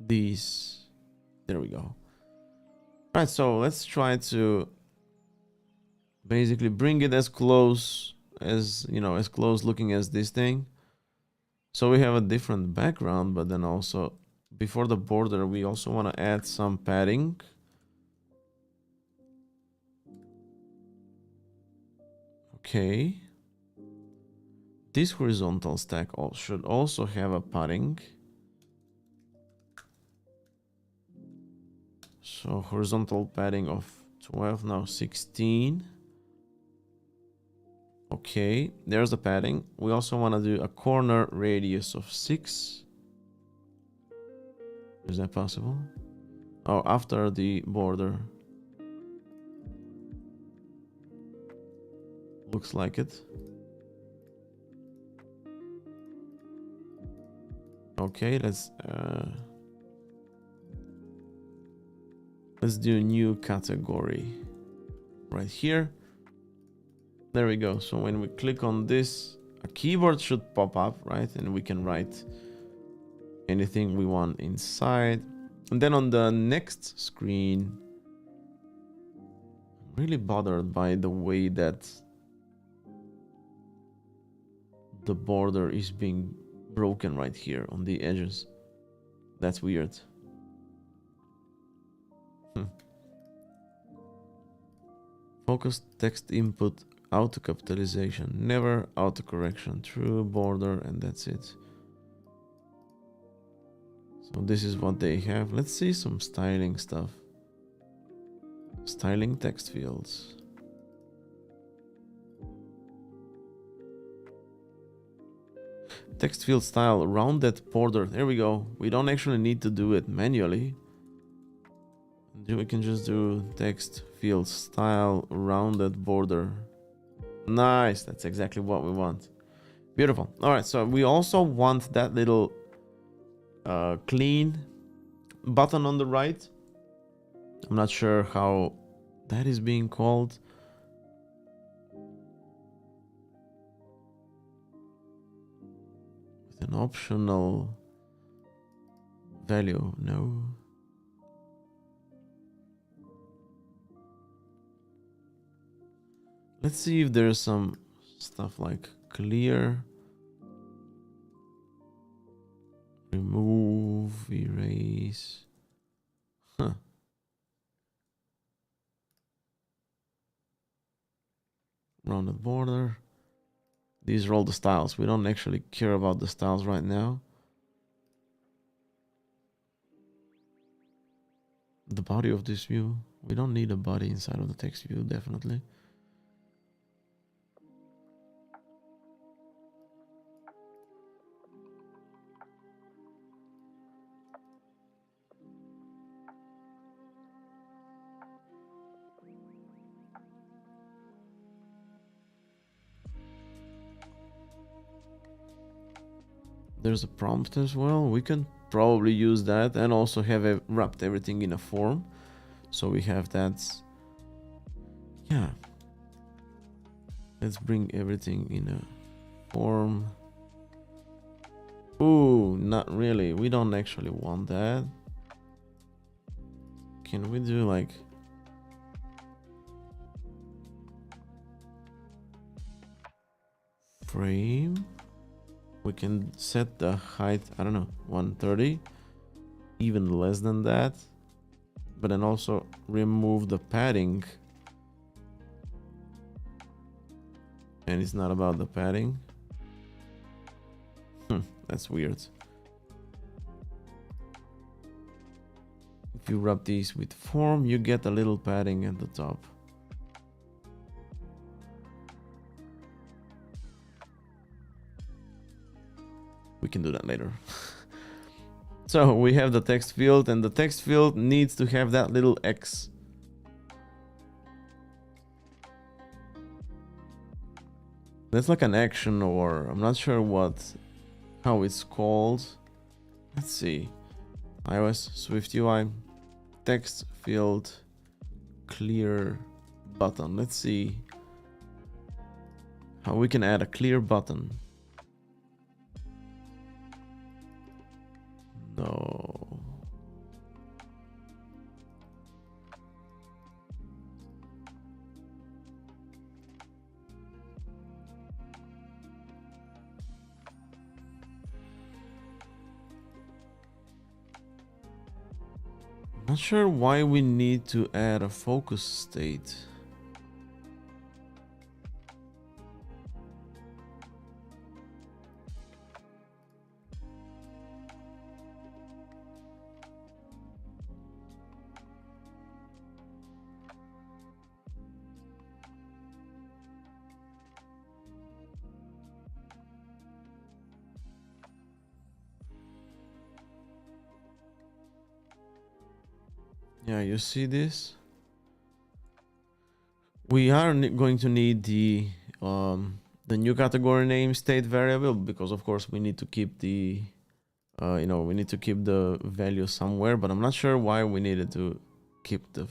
these. There we go. Right, so let's try to basically bring it as close as, you know, as close looking as this thing. So we have a different background, but then also before the border, we also want to add some padding. Okay. This horizontal stack should also have a padding. So horizontal padding of 12, now 16. Okay, there's the padding. We also want to do a corner radius of 6. Is that possible? Oh, after the border. Looks like it. Okay, let's do a new category right here. There we go. So when we click on this, a keyboard should pop up, right? And we can write anything we want inside. And then on the next screen, I'm really bothered by the way that the border is being broken right here on the edges. That's weird. Focus text input, auto capitalization, never auto correction, true border, and that's it. So this is what they have. Let's see some styling stuff. Styling text fields. Text field style, rounded border. There we go. We don't actually need to do it manually. We can just do text field style, rounded border. Nice. That's exactly what we want. Beautiful. All right. So we also want that little clean button on the right. I'm not sure how that is being called. With an optional value. No. Let's see if there's some stuff like clear, remove, erase. Huh. Rounded border. These are all the styles. We don't actually care about the styles right now. The body of this view. We don't need a body inside of the text view, definitely. There's a prompt as well. We can probably use that and also have wrapped everything in a form. So we have that. Yeah. Let's bring everything in a form. Ooh, not really. We don't actually want that. Can we do like frame? We can set the height, I don't know, 130, even less than that, but then also remove the padding. And it's not about the padding. That's weird. If you wrap these with form, you get a little padding at the top. We can do that later. So we have the text field, and the text field needs to have that little X. That's like an action, or I'm not sure how it's called. Let's see. iOS, SwiftUI, text field, clear button. Let's see how we can add a clear button. No. Not sure why we need to add a focus state. Yeah, you see this? We are going to need the new category name state variable, because of course we need to keep the we need to keep the value somewhere, but I'm not sure why we needed to keep the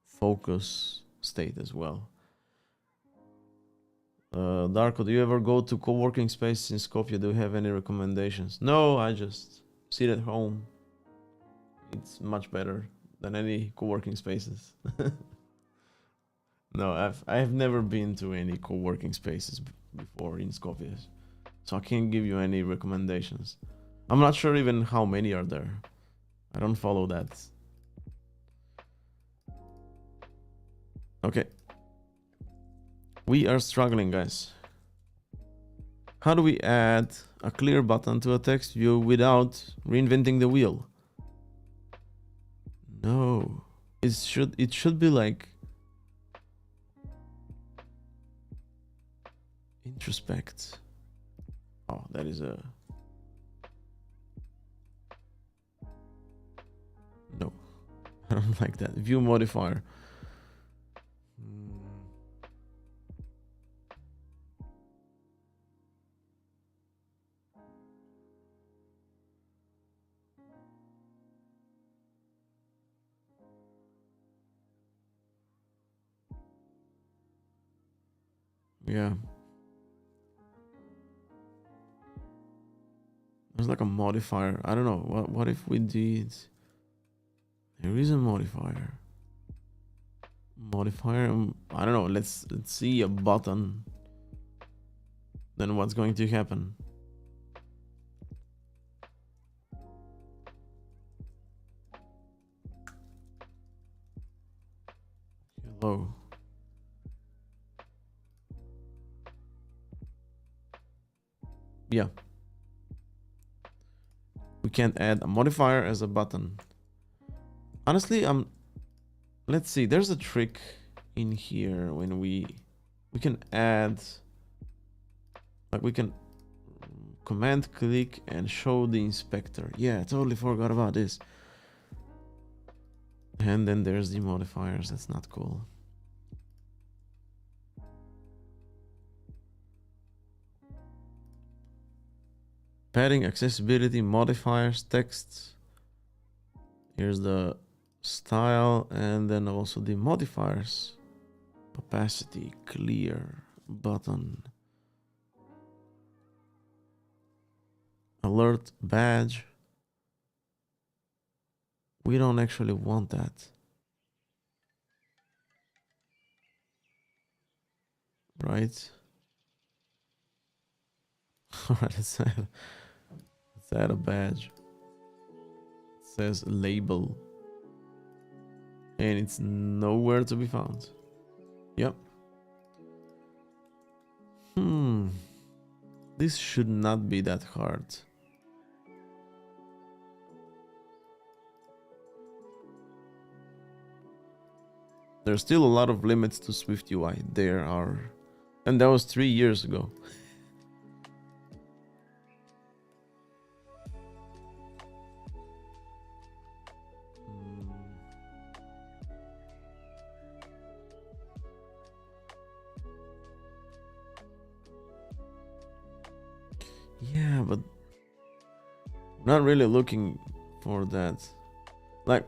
focus state as well. Darko, do you ever go to co-working spaces in Skopje? Do you have any recommendations? No, I just sit at home. It's much better than any co-working spaces. No, I've never been to any co-working spaces before in Skopje, so I can't give you any recommendations. I'm not sure even how many are there. I don't follow that. Okay. We are struggling, guys. How do we add a clear button to a text view without reinventing the wheel? No. It should be like introspect. Oh, that is a no. I don't like that. View modifier. Yeah. There's like a modifier. I don't know. What if we did... There is a modifier. Modifier. I don't know. Let's see a button. Then what's going to happen? Hello. yeah, we can't add a modifier as a button. Honestly, let's see, there's a trick in here when we can add, like we can command click and show the inspector. Yeah, I totally forgot about this. And then there's the modifiers. That's not cool. Padding, accessibility, modifiers, text. Here's the style, and then also the modifiers. Opacity, clear, button. Alert, badge. We don't actually want that. Right? Alright, let's add a badge. It says label. And it's nowhere to be found. Yep. This should not be that hard. There's still a lot of limits to SwiftUI. There are. And that was 3 years ago. Yeah, but not really looking for that. Like,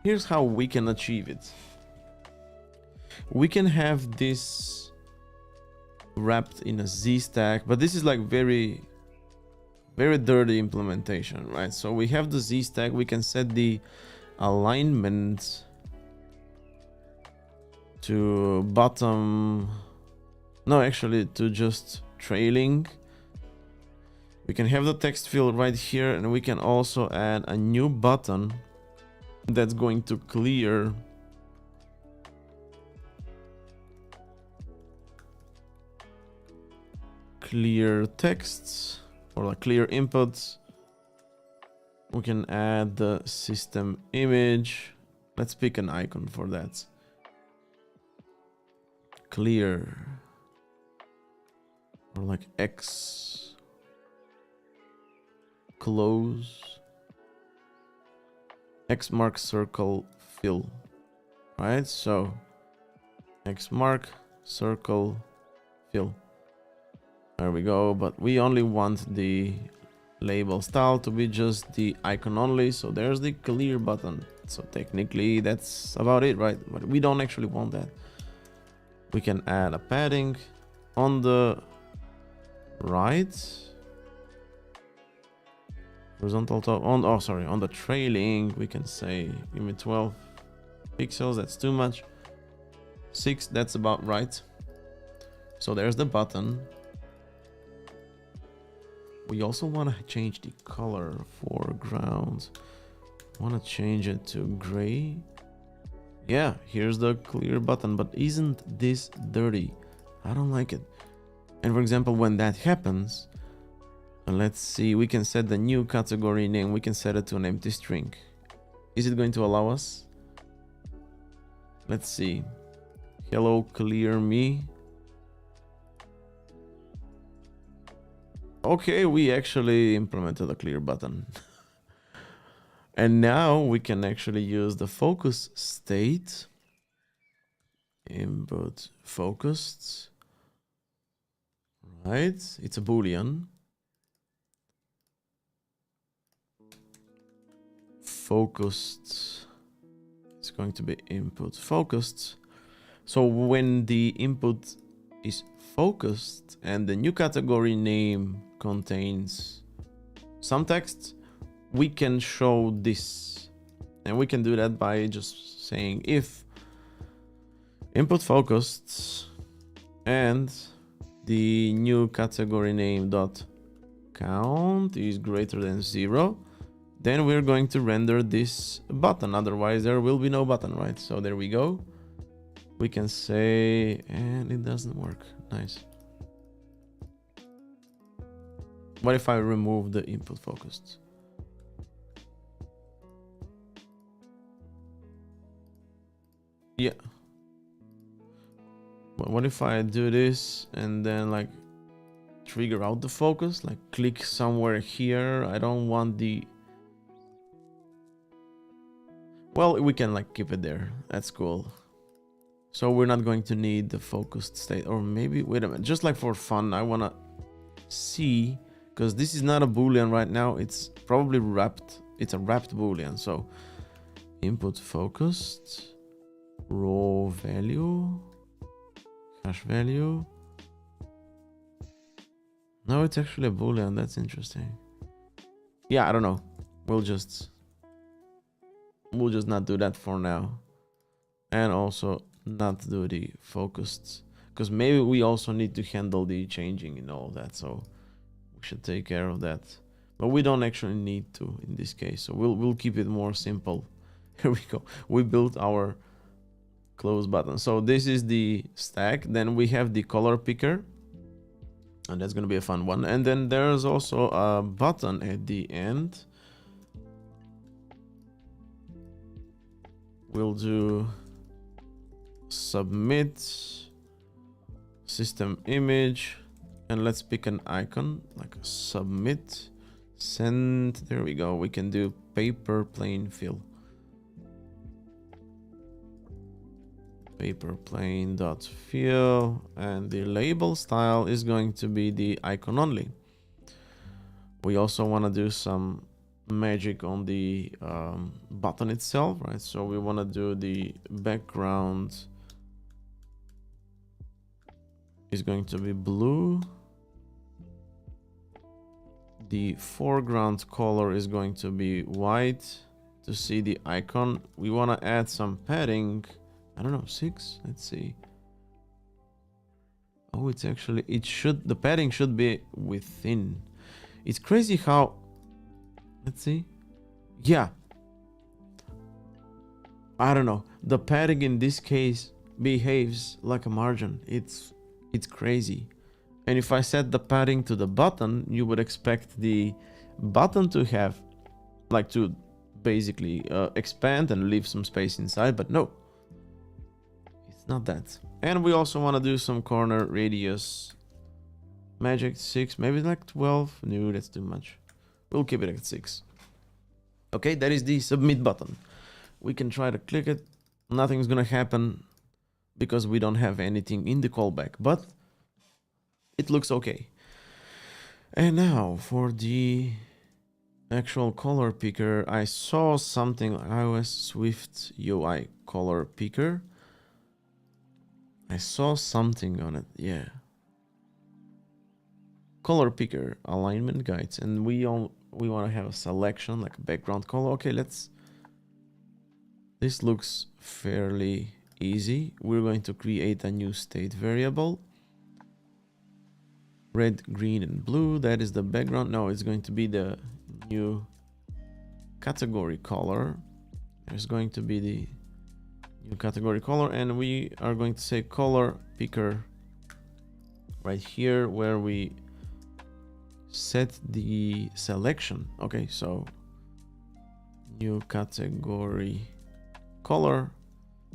here's how we can achieve it. We can have this wrapped in a Z stack, but this is like very dirty implementation, right? So we have the Z stack. We can set the alignment to bottom. No, actually to just trailing. We can have the text field right here, and we can also add a new button that's going to clear texts or like clear inputs. We can add the system image. Let's pick an icon for that. Clear or like X close, X mark circle fill, right? So X mark circle fill. There we go, but we only want the label style to be just the icon only. So there's the clear button. So technically that's about it, right? But we don't actually want that. We can add a padding on the right, horizontal top on, oh sorry, on the trailing. We can say give me 12 pixels. That's too much. 6, that's about right. So there's the button. We also want to change the color foreground. Want to change it to gray. Yeah, here's the clear button, but isn't this dirty? I don't like it. And for example, when that happens, let's see, we can set the new category name. We can set it to an empty string. Is it going to allow us? Let's see. Hello, clear me. Okay, we actually implemented a clear button. And now we can actually use the focus state. Input focused. Right, it's a boolean. Focused. It's going to be input focused. So when the input is focused and the new category name contains some text, we can show this. And we can do that by just saying if input focused and the new category name dot count is greater than 0, then we're going to render this button. Otherwise there will be no button, right? So there we go. We can say, and it doesn't work. Nice. What if I remove the input focused? Yeah. But what if I do this and then like trigger out the focus, like click somewhere here? I don't want the... Well, we can like keep it there. That's cool. So we're not going to need the focused state, or maybe, wait a minute, just like for fun, I want to see, because this is not a Boolean right now. It's probably wrapped. It's a wrapped Boolean. So input focused, raw value, hash value. No, it's actually a Boolean. That's interesting. Yeah, I don't know. We'll just not do that for now. And also not do the focused, because maybe we also need to handle the changing and all of that. So we should take care of that. But we don't actually need to in this case. So we'll keep it more simple. Here we go. We built our close button. So this is the stack. Then we have the color picker. And that's going to be a fun one. And then there's also a button at the end. We'll do submit system image, and let's pick an icon like submit, send. There we go. We can do paper plane fill. Paper plane dot fill, and the label style is going to be the icon only. We also want to do some magic on the button itself, right? So we want to do the background is going to be blue. The foreground color is going to be white. To see the icon, we want to add some padding. I don't know, 6. Let's see. Oh, it's actually, the padding should be within. It's crazy how, let's see. Yeah. I don't know. The padding in this case behaves like a margin. It's crazy. And if I set the padding to the button, you would expect the button to have, like, to basically expand and leave some space inside, but no. It's not that. And we also want to do some corner radius. Magic 6, maybe like 12. No, that's too much. We'll keep it at 6. Okay, that is the submit button. We can try to click it. Nothing's gonna happen because we don't have anything in the callback, but it looks okay. And now for the actual color picker, I saw something like iOS SwiftUI color picker. I saw something on it, yeah. Color picker alignment guides, and we want to have a selection like a background color. Okay, this looks fairly easy. We're going to create a new state variable. Red, green, and blue. That is the background. No, it's going to be the new category color. There's going to be the new category color, and we are going to say color picker right here where we set the selection. Okay, so new category color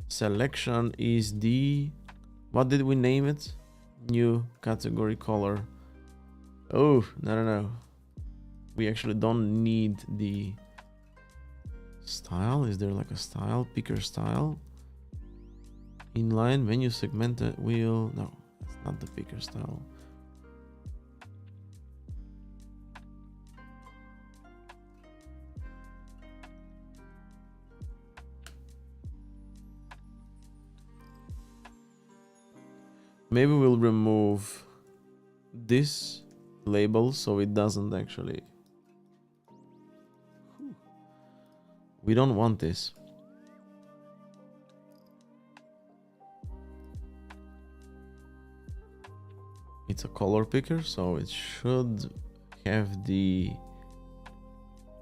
selection is the, what did we name it? New category color. Oh, no. We actually don't need the style. Is there like a style? Picker style. Inline menu segmented wheel. No, that's not the picker style. Maybe we'll remove this label so it doesn't actually... We don't want this. It's a color picker, so it should have the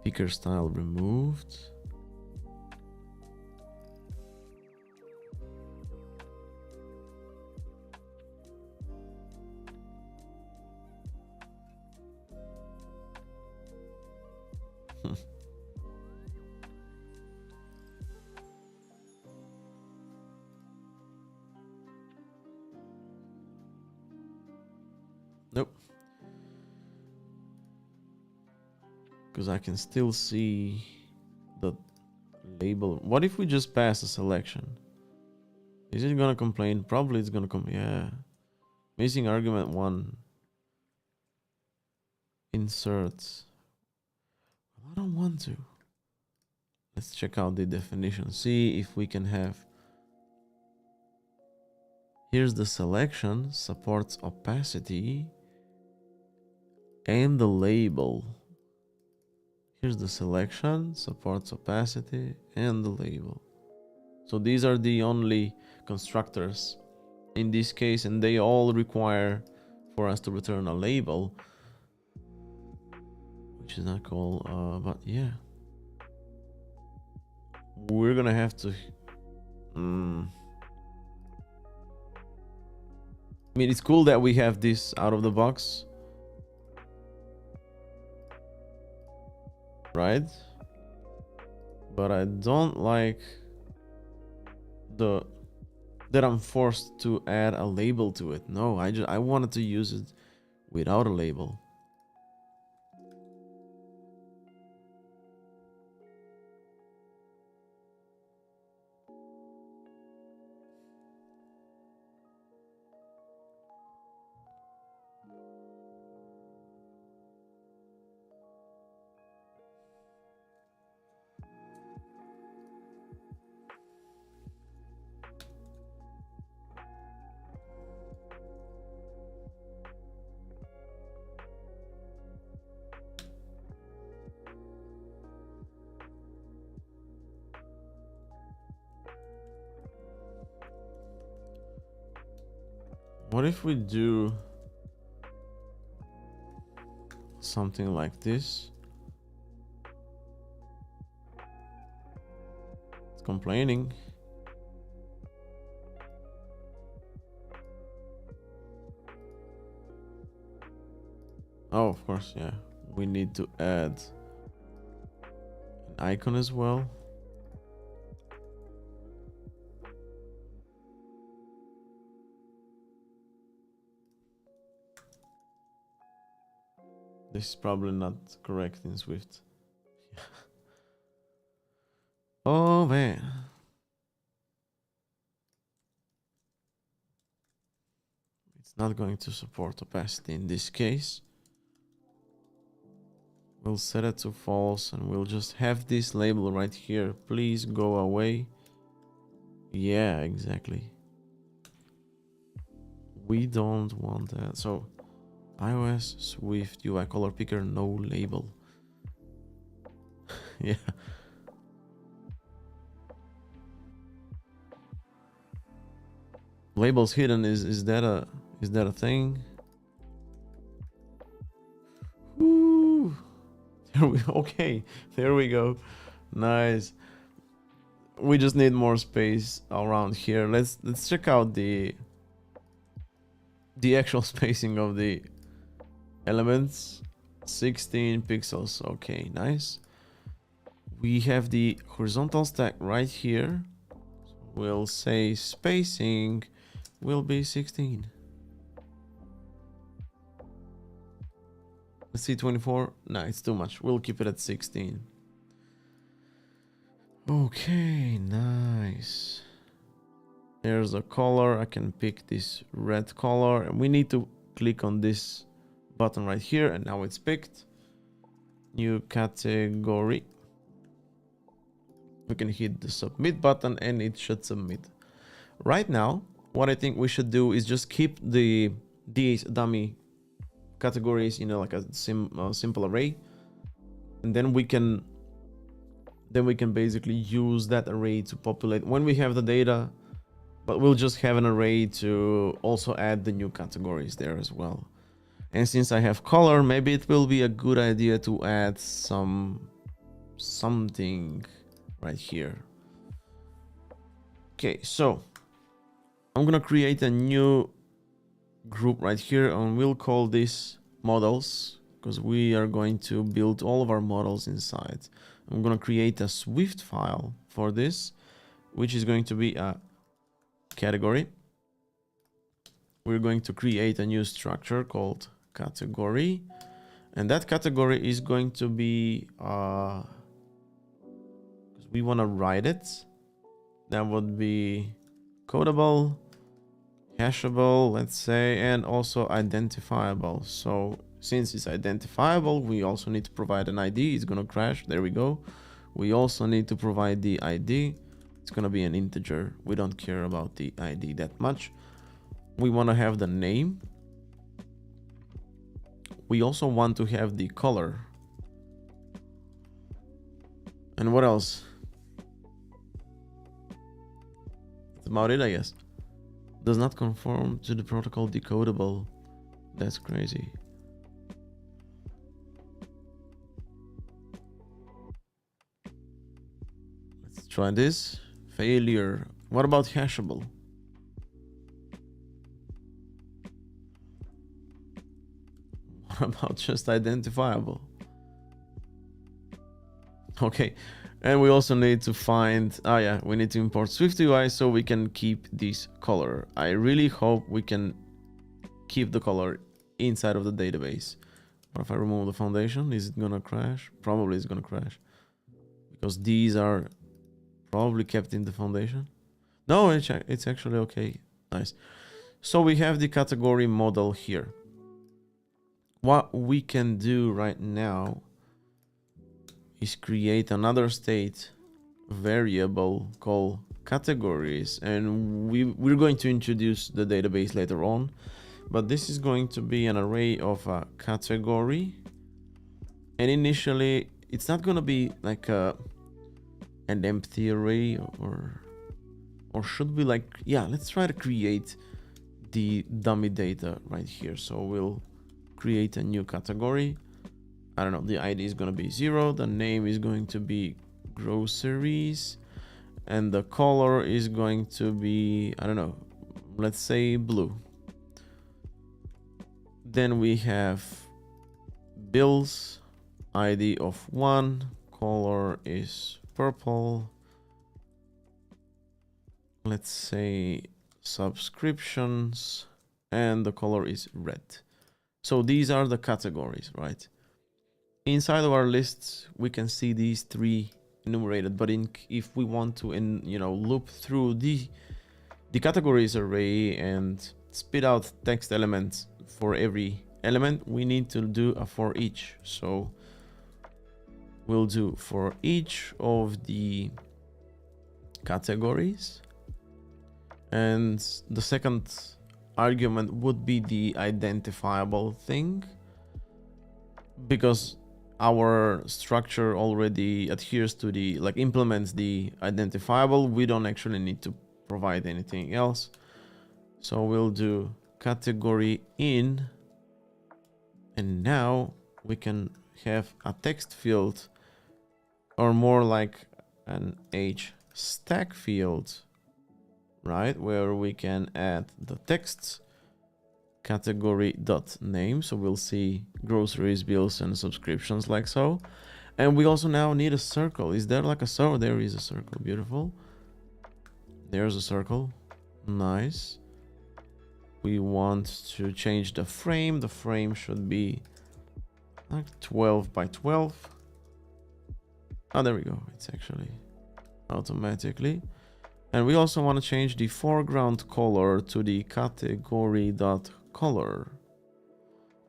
picker style removed. Nope. Because I can still see the label. What if we just pass a selection? Is it gonna complain? Probably it's gonna come. Yeah. Missing argument 1. Inserts. I don't want to. Let's check out the definition. See if we can have. Here's the selection. Supports opacity. And the label. Here's the selection. Supports opacity. And the label. So these are the only constructors in this case. And they all require for us to return a label. Which is not cool. But yeah. We're gonna have to. I mean, it's cool that we have this out of the box, right? But I don't like that I'm forced to add a label to it. No, I wanted to use it without a label. What if we do something like this? It's complaining. Oh, of course, yeah. We need to add an icon as well. This is probably not correct in Swift. Oh man. It's not going to support opacity in this case. We'll set it to false and we'll just have this label right here. Please go away. Yeah, exactly. We don't want that. So iOS, Swift, UI color picker, no label. Yeah. Labels hidden, is that a thing? Woo. Okay, there we go. Nice. We just need more space around here. Let's check out the actual spacing of the elements. 16 pixels. Okay, nice. We have the horizontal stack right here. We'll say spacing will be 16. Let's see, 24. No, it's too much. We'll keep it at 16. Okay, nice. There's a color. I can pick this red color, and we need to click on this button right here, and now it's picked. New category. We can hit the submit button and it should submit. Right now, what I think we should do is just keep these dummy categories, you know, like a simple array, and then we can basically use that array to populate when we have the data, but we'll just have an array to also add the new categories there as well. And since I have color, maybe it will be a good idea to add something right here. Okay, so I'm gonna create a new group right here, and we'll call this models, because we are going to build all of our models inside. I'm gonna create a Swift file for this, which is going to be a category. We're going to create a new structure called category, and that category is going to be because we want to write it. That would be codable, hashable, let's say, and also identifiable. So since it's identifiable, we also need to provide an ID. It's gonna crash. There we go. We also need to provide the ID. It's gonna be an integer. We don't care about the ID that much. We want to have the name. We also want to have the color. And what else? That's about it, I guess. Does not conform to the protocol decodable. That's crazy. Let's try this. Failure. What about hashable? What about just identifiable? Okay, and we also need to find, we need to import SwiftUI so we can keep this color. I really hope we can keep the color inside of the database. What if I remove the foundation? Is it gonna crash? Probably it's gonna crash because these are probably kept in the foundation. No, it's actually okay. Nice. So we have the category model here. What we can do right now is create another state variable called categories, and we're going to introduce the database later on, but this is going to be an array of a category, and initially it's not going to be like an empty array, or should we like, yeah, let's try to create the dummy data right here. So we'll create a new category. I don't know, the ID is going to be 0, the name is going to be groceries, and the color is going to be, I don't know, let's say blue. Then we have bills, ID of 1, color is purple, let's say subscriptions, and the color is red. So these are the categories, right? Inside of our lists, we can see these 3 enumerated, but if we want to, loop through the categories array and spit out text elements for every element, we need to do a for each. So we'll do for each of the categories, and the second argument would be the identifiable thing, because our structure already adheres to the, like, implements the identifiable. We don't actually need to provide anything else. So we'll do category in, and now we can have a text field, or more like an H stack field, right, where we can add the text category dot name. So we'll see groceries, bills, and subscriptions, like so. And we also now need a circle. Is there like a circle? There is a circle. Beautiful. There's a circle. Nice. We want to change the frame. The frame should be like 12 by 12. Oh, there we go. It's actually automatically. And we also want to change the foreground color to the category.color.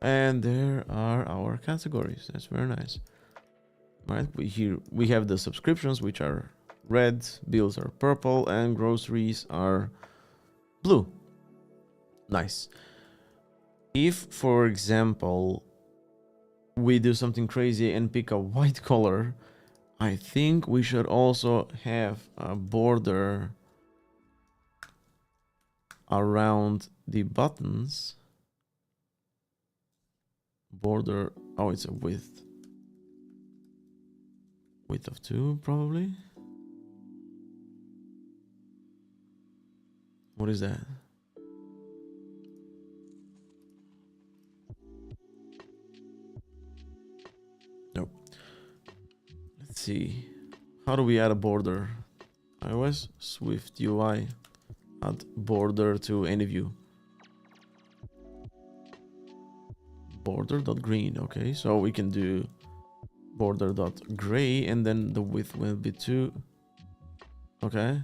And there are our categories. That's very nice. Right? We have the subscriptions, which are red, bills are purple, and groceries are blue. Nice. If, for example, we do something crazy and pick a white color, I think we should also have a border around the buttons. Border, oh, it's a width of 2, probably. What is that? Nope. Let's see. How do we add a border? iOS, SwiftUI, add border to any view. border.green. Okay, so we can do border.gray, and then the width will be 2. Okay,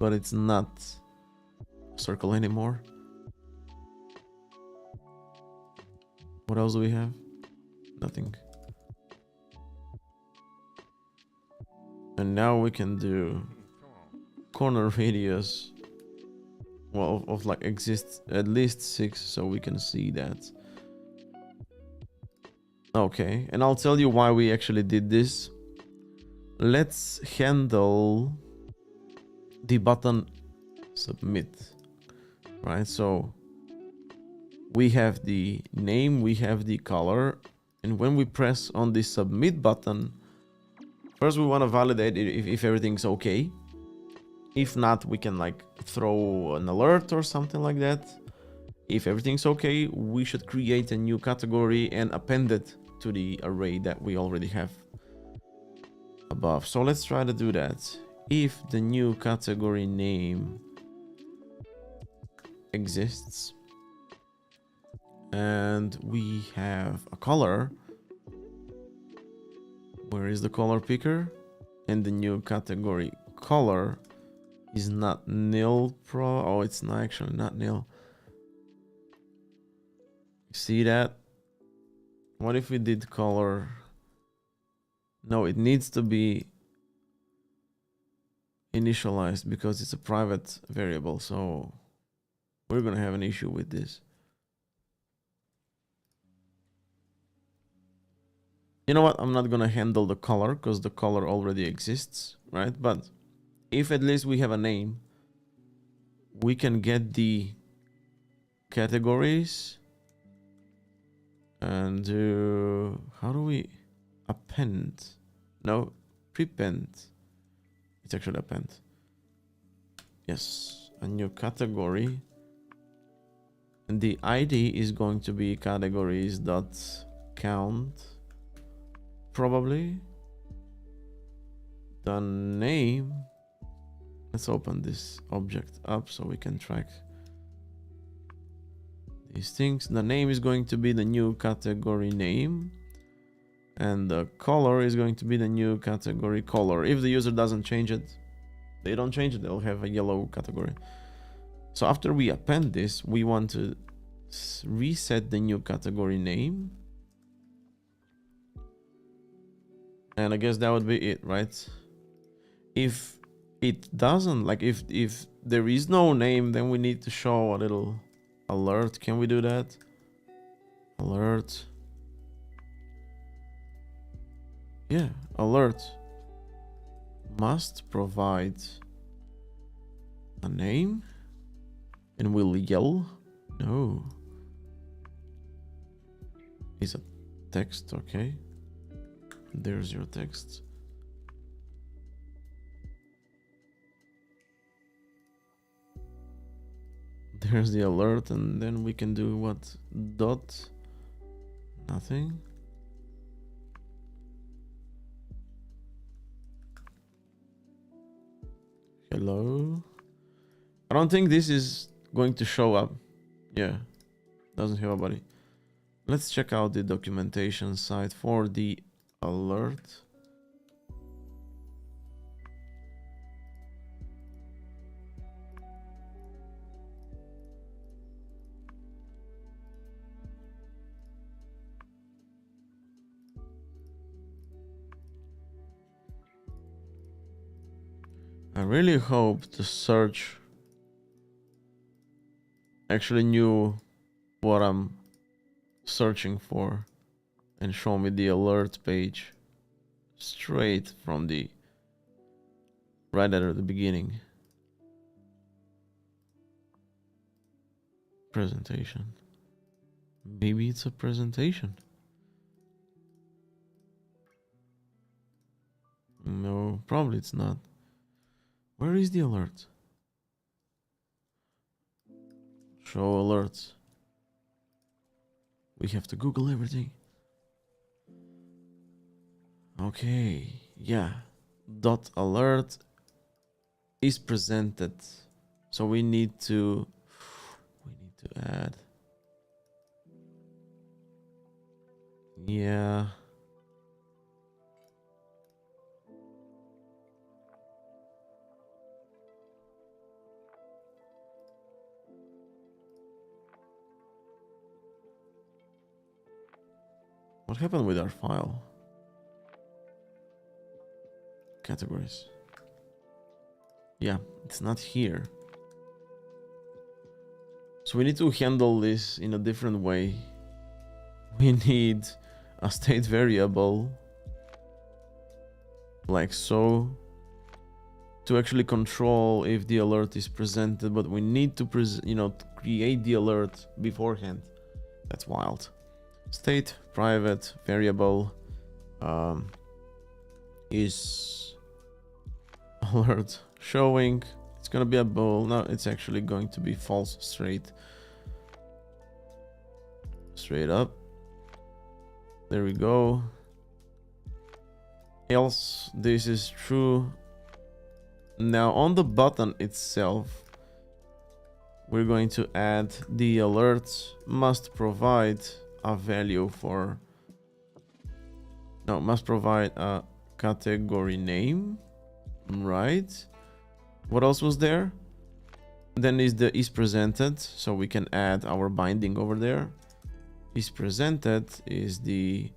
but it's not a circle anymore. What else do we have? Nothing. And now we can do corner radius, well, of like exists at least 6, so we can see that. Okay, and I'll tell you why we actually did this. Let's handle the button submit, right? So we have the name, we have the color, and when we press on the submit button, first we want to validate if everything's okay. If not, we can like throw an alert or something like that. If everything's okay, we should create a new category and append it to the array that we already have above. So let's try to do that. If the new category name exists and we have a color, where is the color picker? And the new category color is not nil pro. Oh, it's not actually not nil. See that? What if we did color? No, it needs to be initialized because it's a private variable. So we're gonna have an issue with this. You know what? I'm not gonna handle the color because the color already exists, right? But if at least we have a name, we can get the categories and how do we append? No, prepend. It's actually append. Yes, a new category, and the ID is going to be categories.count. Probably the name. Let's open this object up so we can track these things. The name is going to be the new category name, and the color is going to be the new category color. If the user doesn't change it, they don't change it, they'll have a yellow category. So after we append this, we want to reset the new category name. And I guess that would be it, right? If it doesn't, like if there is no name, then we need to show a little alert. Can we do that? Alert. Yeah, alert must provide a name, and we'll yell no. Is a text, okay? There's your text. There's the alert, and then we can do what? Dot. Nothing. Hello. I don't think this is going to show up. Yeah, doesn't have a body. Let's check out the documentation side for the alert. I really hope the search actually knew what I'm searching for and show me the alert page straight from the right at the beginning. Presentation. Maybe it's a presentation. No, probably it's not. Where is the alert? Show alerts. We have to Google everything. Okay, yeah. Dot alert is presented. So we need to add Yeah. What happened with our file? Categories. Yeah, it's not here. So we need to handle this in a different way. We need a state variable like so to actually control if the alert is presented, but we need to create the alert beforehand. That's wild. State private variable is alert showing. It's gonna be a bool. No, it's actually going to be false straight up. There we go. Else this is true. Now on the button itself, we're going to add the alert must provide a value for, no, must provide a category name, right? What else was there? Then is the is presented, so we can add our binding over there. Is presented is the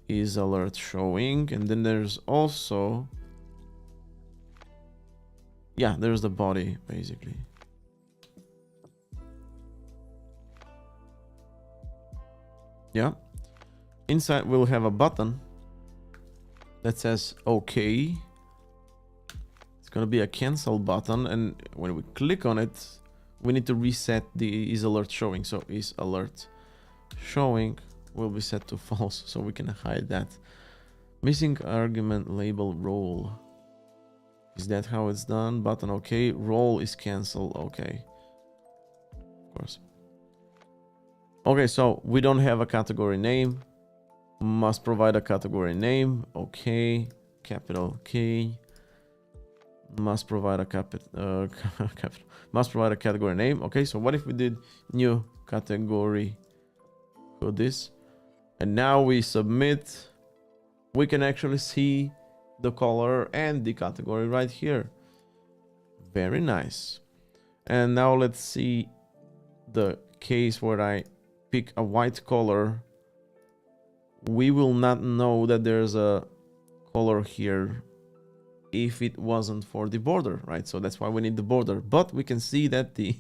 is alert showing, and then there's also, yeah, there's the body basically. Yeah, inside we'll have a button that says okay. It's gonna be a cancel button, and when we click on it, we need to reset the is alert showing. So is alert showing will be set to false, so we can hide that. Missing argument label role. Is that how it's done? Button okay. Role is cancel. Okay. Of course. Okay, so we don't have a category name. Must provide a category name. Okay. Capital K. Must provide a capital. Must provide a category name. Okay, so what if we did new category for this? And now we submit. We can actually see the color and the category right here. Very nice. And now let's see the case where I pick a white color. We will not know that there's a color here if it wasn't for the border, right? So that's why we need the border. But we can see that the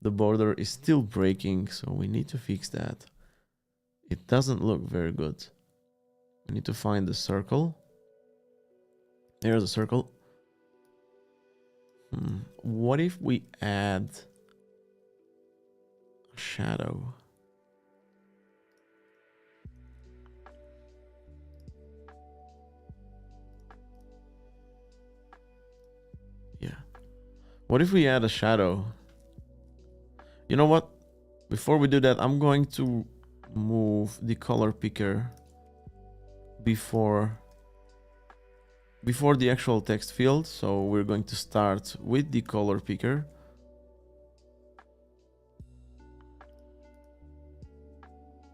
border is still breaking, so we need to fix that. It doesn't look very good. We need to find the circle. There's a circle. What if we add a shadow? Yeah. What if we add a shadow? You know what? Before we do that, I'm going to move the color picker before the actual text field. So we're going to start with the color picker.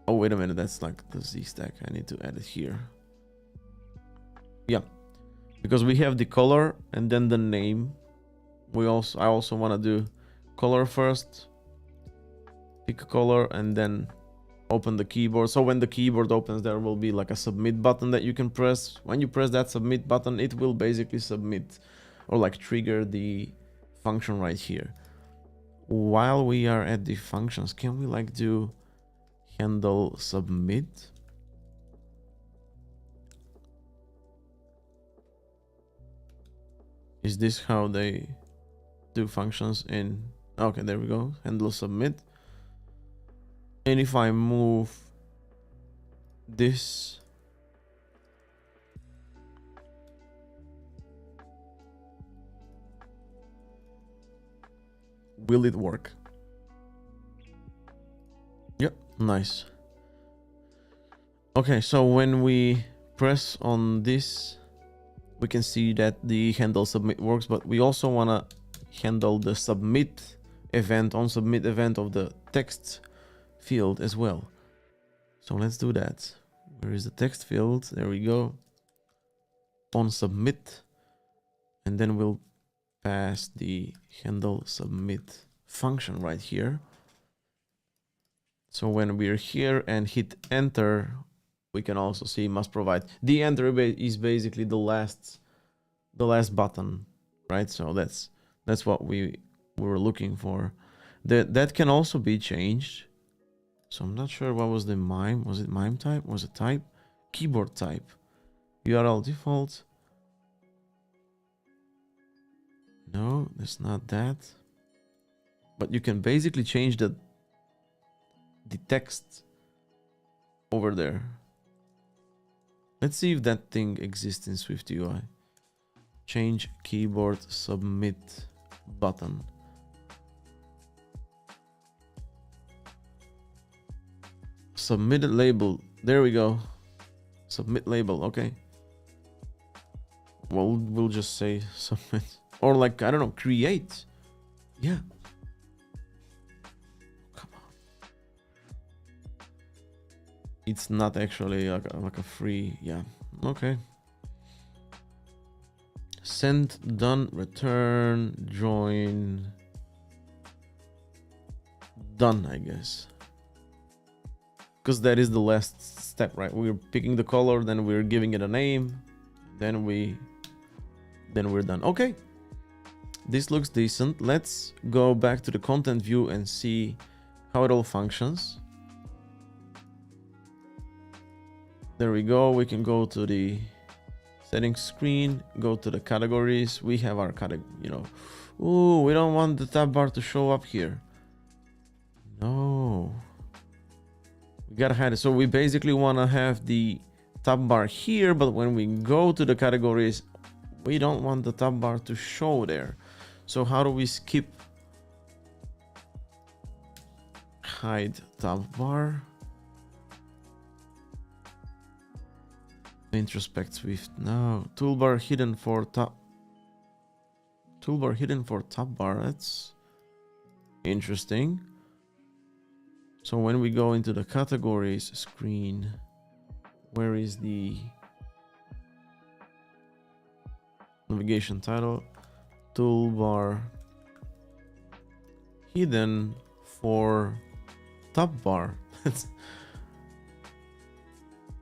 Oh, wait a minute. That's like the Z stack. I need to add it here. Yeah, because we have the color and then the name. I also want to do color first. Pick a color and then open the keyboard. So when the keyboard opens, there will be like a submit button that you can press. When you press that submit button, it will basically submit or like trigger the function right here. While we are at the functions, can we like do handle submit? Is this how they do functions in? Okay, there we go. Handle submit. And if I move this, will it work? Yep, nice. Okay, so when we press on this, we can see that the handle submit works, but we also want to handle the submit event on submit event of the text field as well. So let's do that. Where is the text field? There we go. On submit. And then we'll pass the handle submit function right here. So when we're here and hit enter, we can also see must provide. The enter is basically the last button, right? So that's what we were looking for. That can also be changed. So I'm not sure what was the MIME. Was it MIME type? Was it type? Keyboard type. URL default. No, that's not that. But you can basically change the text over there. Let's see if that thing exists in SwiftUI. Change keyboard submit button. Submitted label. There we go. Submit label. Okay. Well, we'll just say submit. Or like, I don't know, create. Yeah. Come on. It's not actually like a free. Yeah. Okay. Send, done, return, join. Done, I guess. Because that is the last step, right? We're picking the color, then we're giving it a name, then we're done. Okay. This looks decent. Let's go back to the content view and see how it all functions. There we go. We can go to the settings screen, go to the categories. We have our category, Ooh, we don't want the tab bar to show up here. No. We gotta hide it. So we basically want to have the tab bar here, but when we go to the categories, we don't want the tab bar to show there. So how do we skip hide tab bar? Introspect Swift. No. Toolbar hidden for tab. Toolbar hidden for tab bar. That's interesting. So when we go into the categories screen, where is the navigation title? Toolbar hidden for tab bar.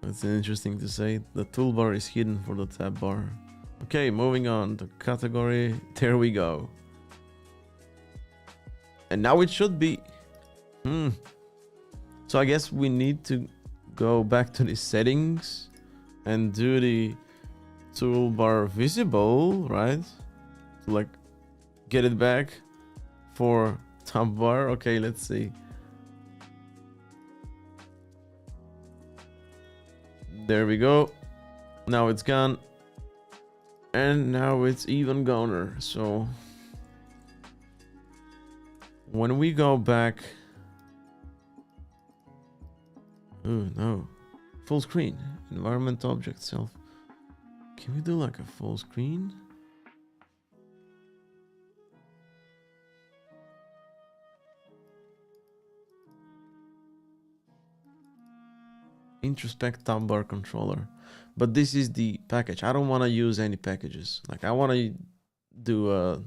That's interesting to say. The toolbar is hidden for the tab bar. Okay, moving on to category. There we go. And now it should be. So I guess we need to go back to the settings and do the toolbar visible, right? To like get it back for tab bar. Okay, let's see. There we go. Now it's gone. And now it's even goner. So when we go back. Oh no. Full screen. Environment object self. Can we do like a full screen? Introspect tab bar controller, but this is the package. I don't want to use any packages. Like I want to do a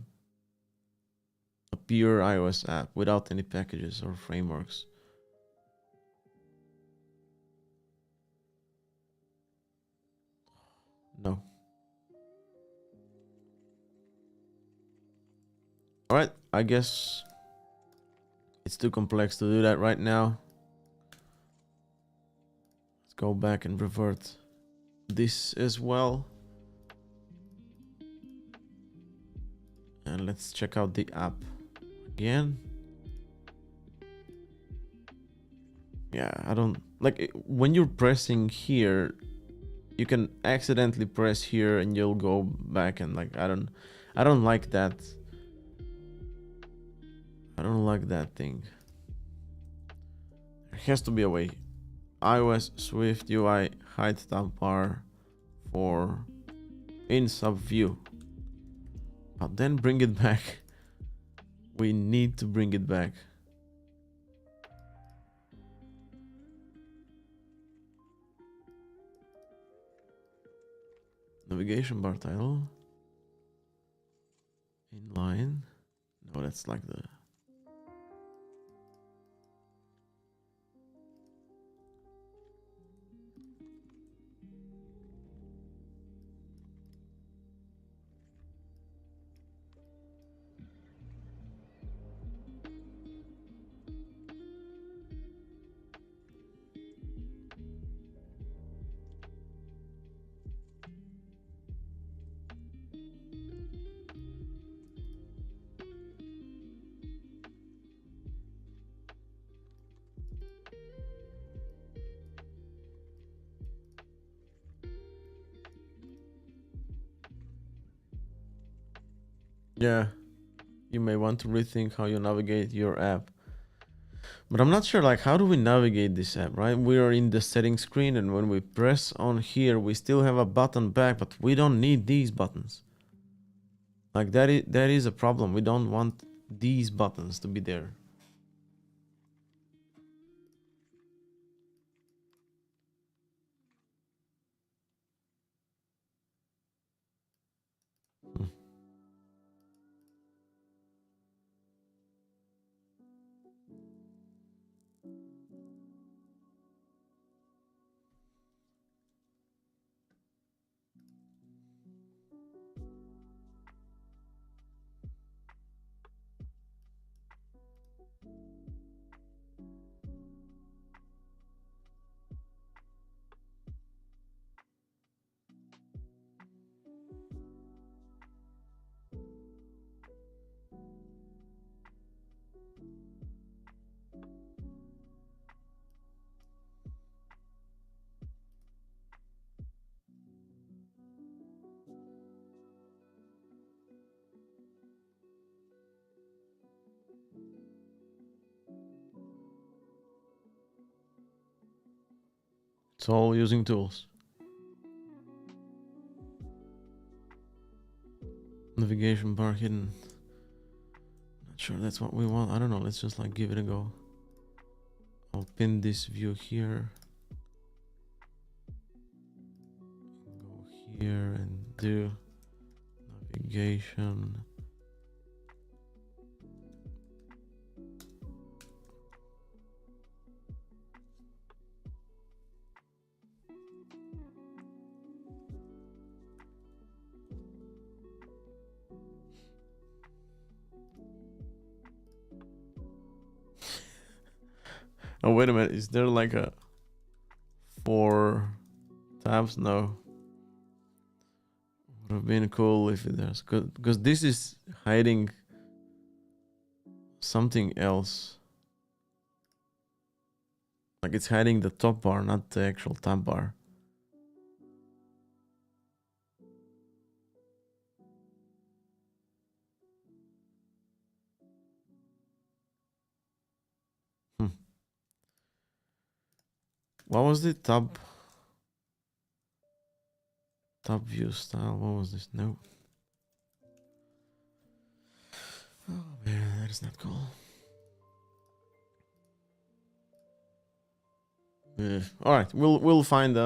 pure iOS app without any packages or frameworks. No. All right, I guess it's too complex to do that right now. Go back and revert this as well. And let's check out the app again. Yeah, I don't like when you're pressing here, you can accidentally press here and you'll go back and like I don't like that. I don't like that thing. There has to be a way. iOS SwiftUI hide tab bar for in sub view. But then bring it back. We need to bring it back. navigation bar title. Inline. No, that's like the... Yeah, you may want to rethink how you navigate your app. But I'm not sure, like, how do we navigate this app, right? We are in the settings screen, and when we press on here, we still have a button back, but we don't need these buttons. Like, that is a problem. We don't want these buttons to be there. It's all using tools. Navigation bar hidden. Not sure that's what we want. I don't know. Let's just like give it a go. I'll pin this view here. Go here and do navigation. Oh, wait a minute. Is there like a 4 tabs? No. Would have been cool if there's good, because this is hiding something else. Like it's hiding the top bar, not the actual tab bar. What was the tab view style? What was this? No. Oh man, that is not cool. All right, we'll find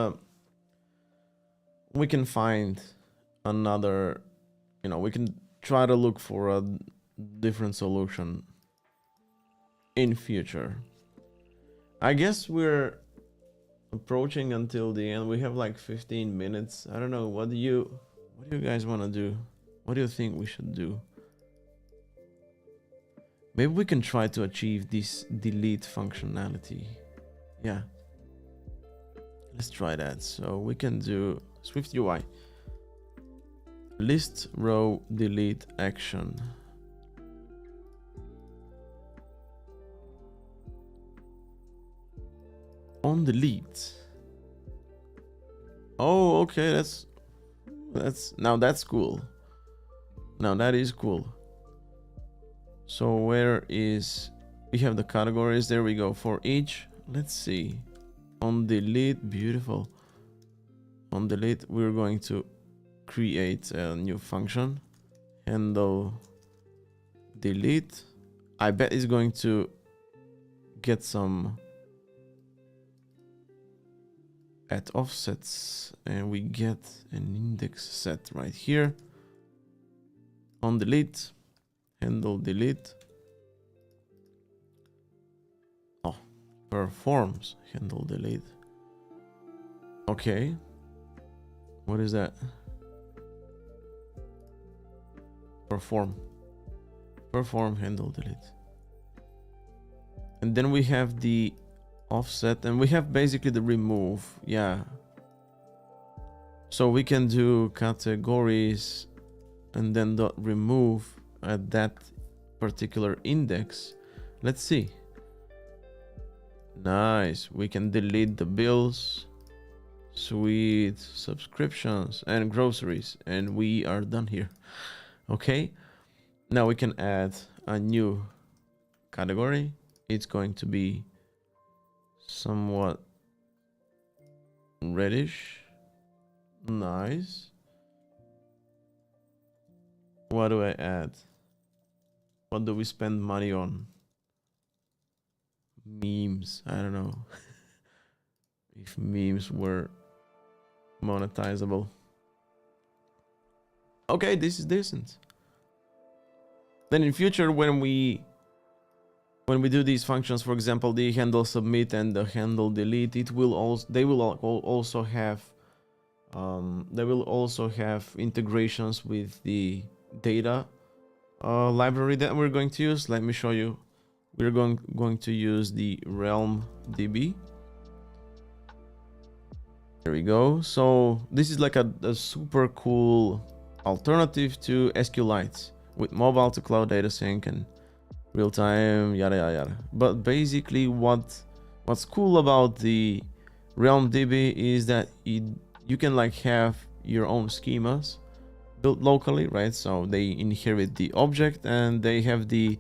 we can find another, you know, we can try to look for a different solution in future. I guess we're approaching until the end. We have like 15 minutes. I don't know, what do you guys want to do? What do you think we should do? Maybe we can try to achieve this delete functionality. Yeah, let's try that. So we can do SwiftUI list row delete action. On delete. Oh, okay, that's now that's cool. Now that is cool. So where is, we have the categories, there we go. For each, let's see, on delete, beautiful. On delete, we're going to create a new function, handle delete. I bet it's going to get some at offsets and we get an index set right here on delete, handle delete. Oh, performs handle delete. Okay. What is that? Perform handle delete. And then we have the offset and we have basically the remove. Yeah. So we can do categories and then dot remove at that particular index. Let's see. Nice. We can delete the bills, sweet, subscriptions and groceries, and we are done here. Okay. Now we can add a new category. It's going to be somewhat reddish. Nice. What do I add? What do we spend money on? Memes. I don't know if memes were monetizable. Okay, this is decent. Then in future, when we do these functions, for example, the handle submit and the handle delete, it will also they will also have integrations with the data library that we're going to use. Let me show you. We're going to use the Realm DB. There we go. So this is like a super cool alternative to SQLite with mobile to cloud data sync and real time, yada yada yada. But basically, what's cool about the Realm DB is that you can like have your own schemas built locally, right? So they inherit the object and they have the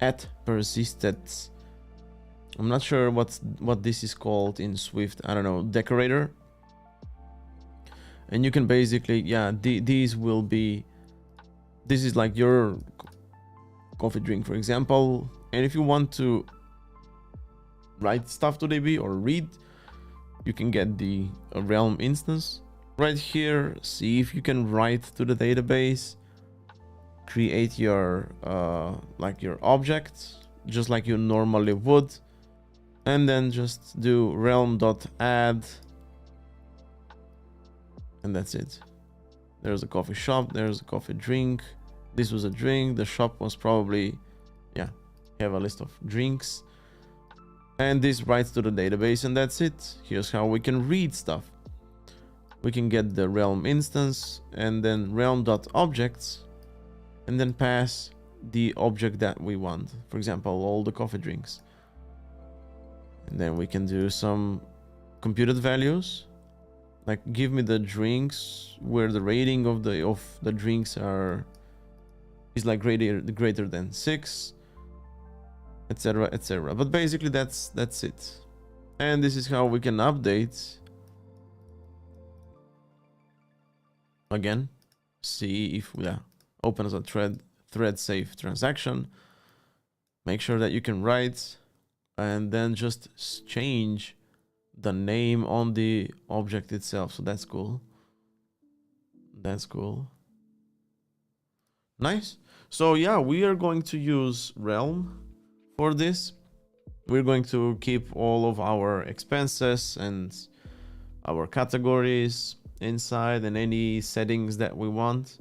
at persisted. I'm not sure what this is called in Swift. I don't know, decorator. And you can basically, yeah, these will be. This is like your coffee drink, for example. And if you want to write stuff to DB or read, you can get the Realm instance right here. See if you can write to the database, create your like your object just like you normally would, and then just do realm.add, and that's it. There's a coffee shop, there's a coffee drink. This was a drink. The shop was probably, yeah, have a list of drinks. And this writes to the database, and that's it. Here's how we can read stuff. We can get the Realm instance and then realm.objects and then pass the object that we want. For example, all the coffee drinks. And then we can do some computed values. Like give me the drinks where the rating of the drinks is like greater than 6, etc, etc. But basically that's it. And this is how we can update. Again, see if we open as a thread safe transaction. Make sure that you can write and then just change the name on the object itself. So that's cool. That's cool. Nice. So yeah, we are going to use Realm for this. We're going to keep all of our expenses and our categories inside and any settings that we want.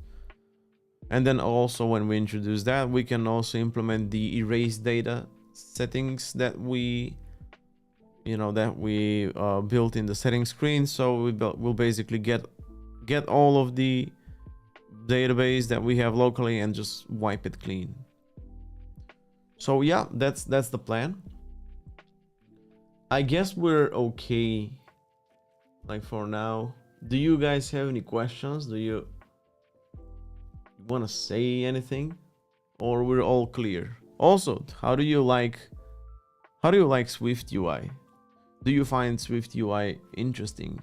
And then also when we introduce that, we can also implement the erase data settings that we built in the settings screen. So we'll basically get all of the database that we have locally and just wipe it clean. So yeah, that's the plan. I guess we're okay like for now. Do you guys have any questions? Do you want to say anything, or we're all clear? Also, how do you like SwiftUI? Do you find SwiftUI interesting,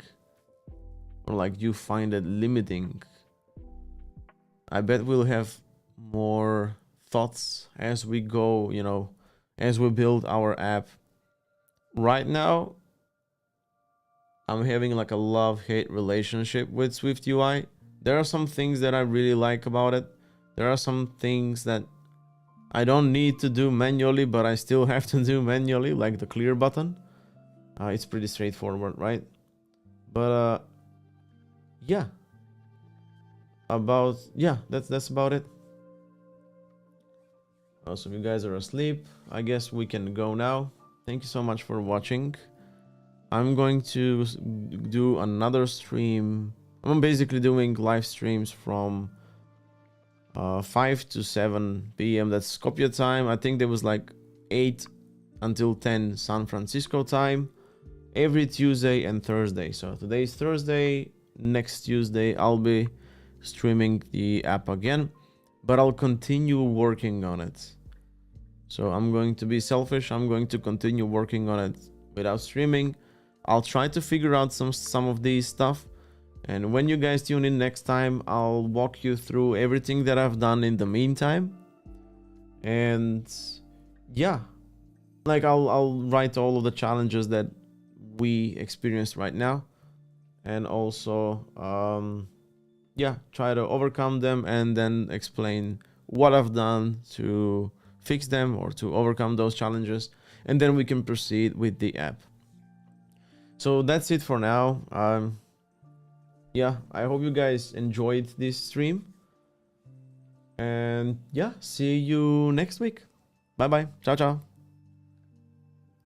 or like you find it limiting? I bet we'll have more thoughts as we go, as we build our app. Right now, I'm having like a love-hate relationship with SwiftUI. There are some things that I really like about it. There are some things that I don't need to do manually, but I still have to do manually, like the clear button. It's pretty straightforward, right? But yeah, that's about it. So if you guys are asleep, I guess we can go now. Thank you so much for watching. I'm going to do another stream. I'm basically doing live streams from 5 to 7 p.m. That's Skopje time. I think there was like 8 until 10 San Francisco time every Tuesday and Thursday. So today is Thursday. Next Tuesday I'll be streaming the app again, but I'll continue working on it. So I'm going to be selfish. I'm going to continue working on it without streaming. I'll try to figure out some of these stuff. And when you guys tune in next time, I'll walk you through everything that I've done in the meantime. And yeah, like I'll write all of the challenges that we experience right now. And also, yeah, try to overcome them and then explain what I've done to fix them or to overcome those challenges. And then we can proceed with the app. So that's it for now. Yeah, I hope you guys enjoyed this stream. And yeah, see you next week. Bye bye. Ciao, ciao.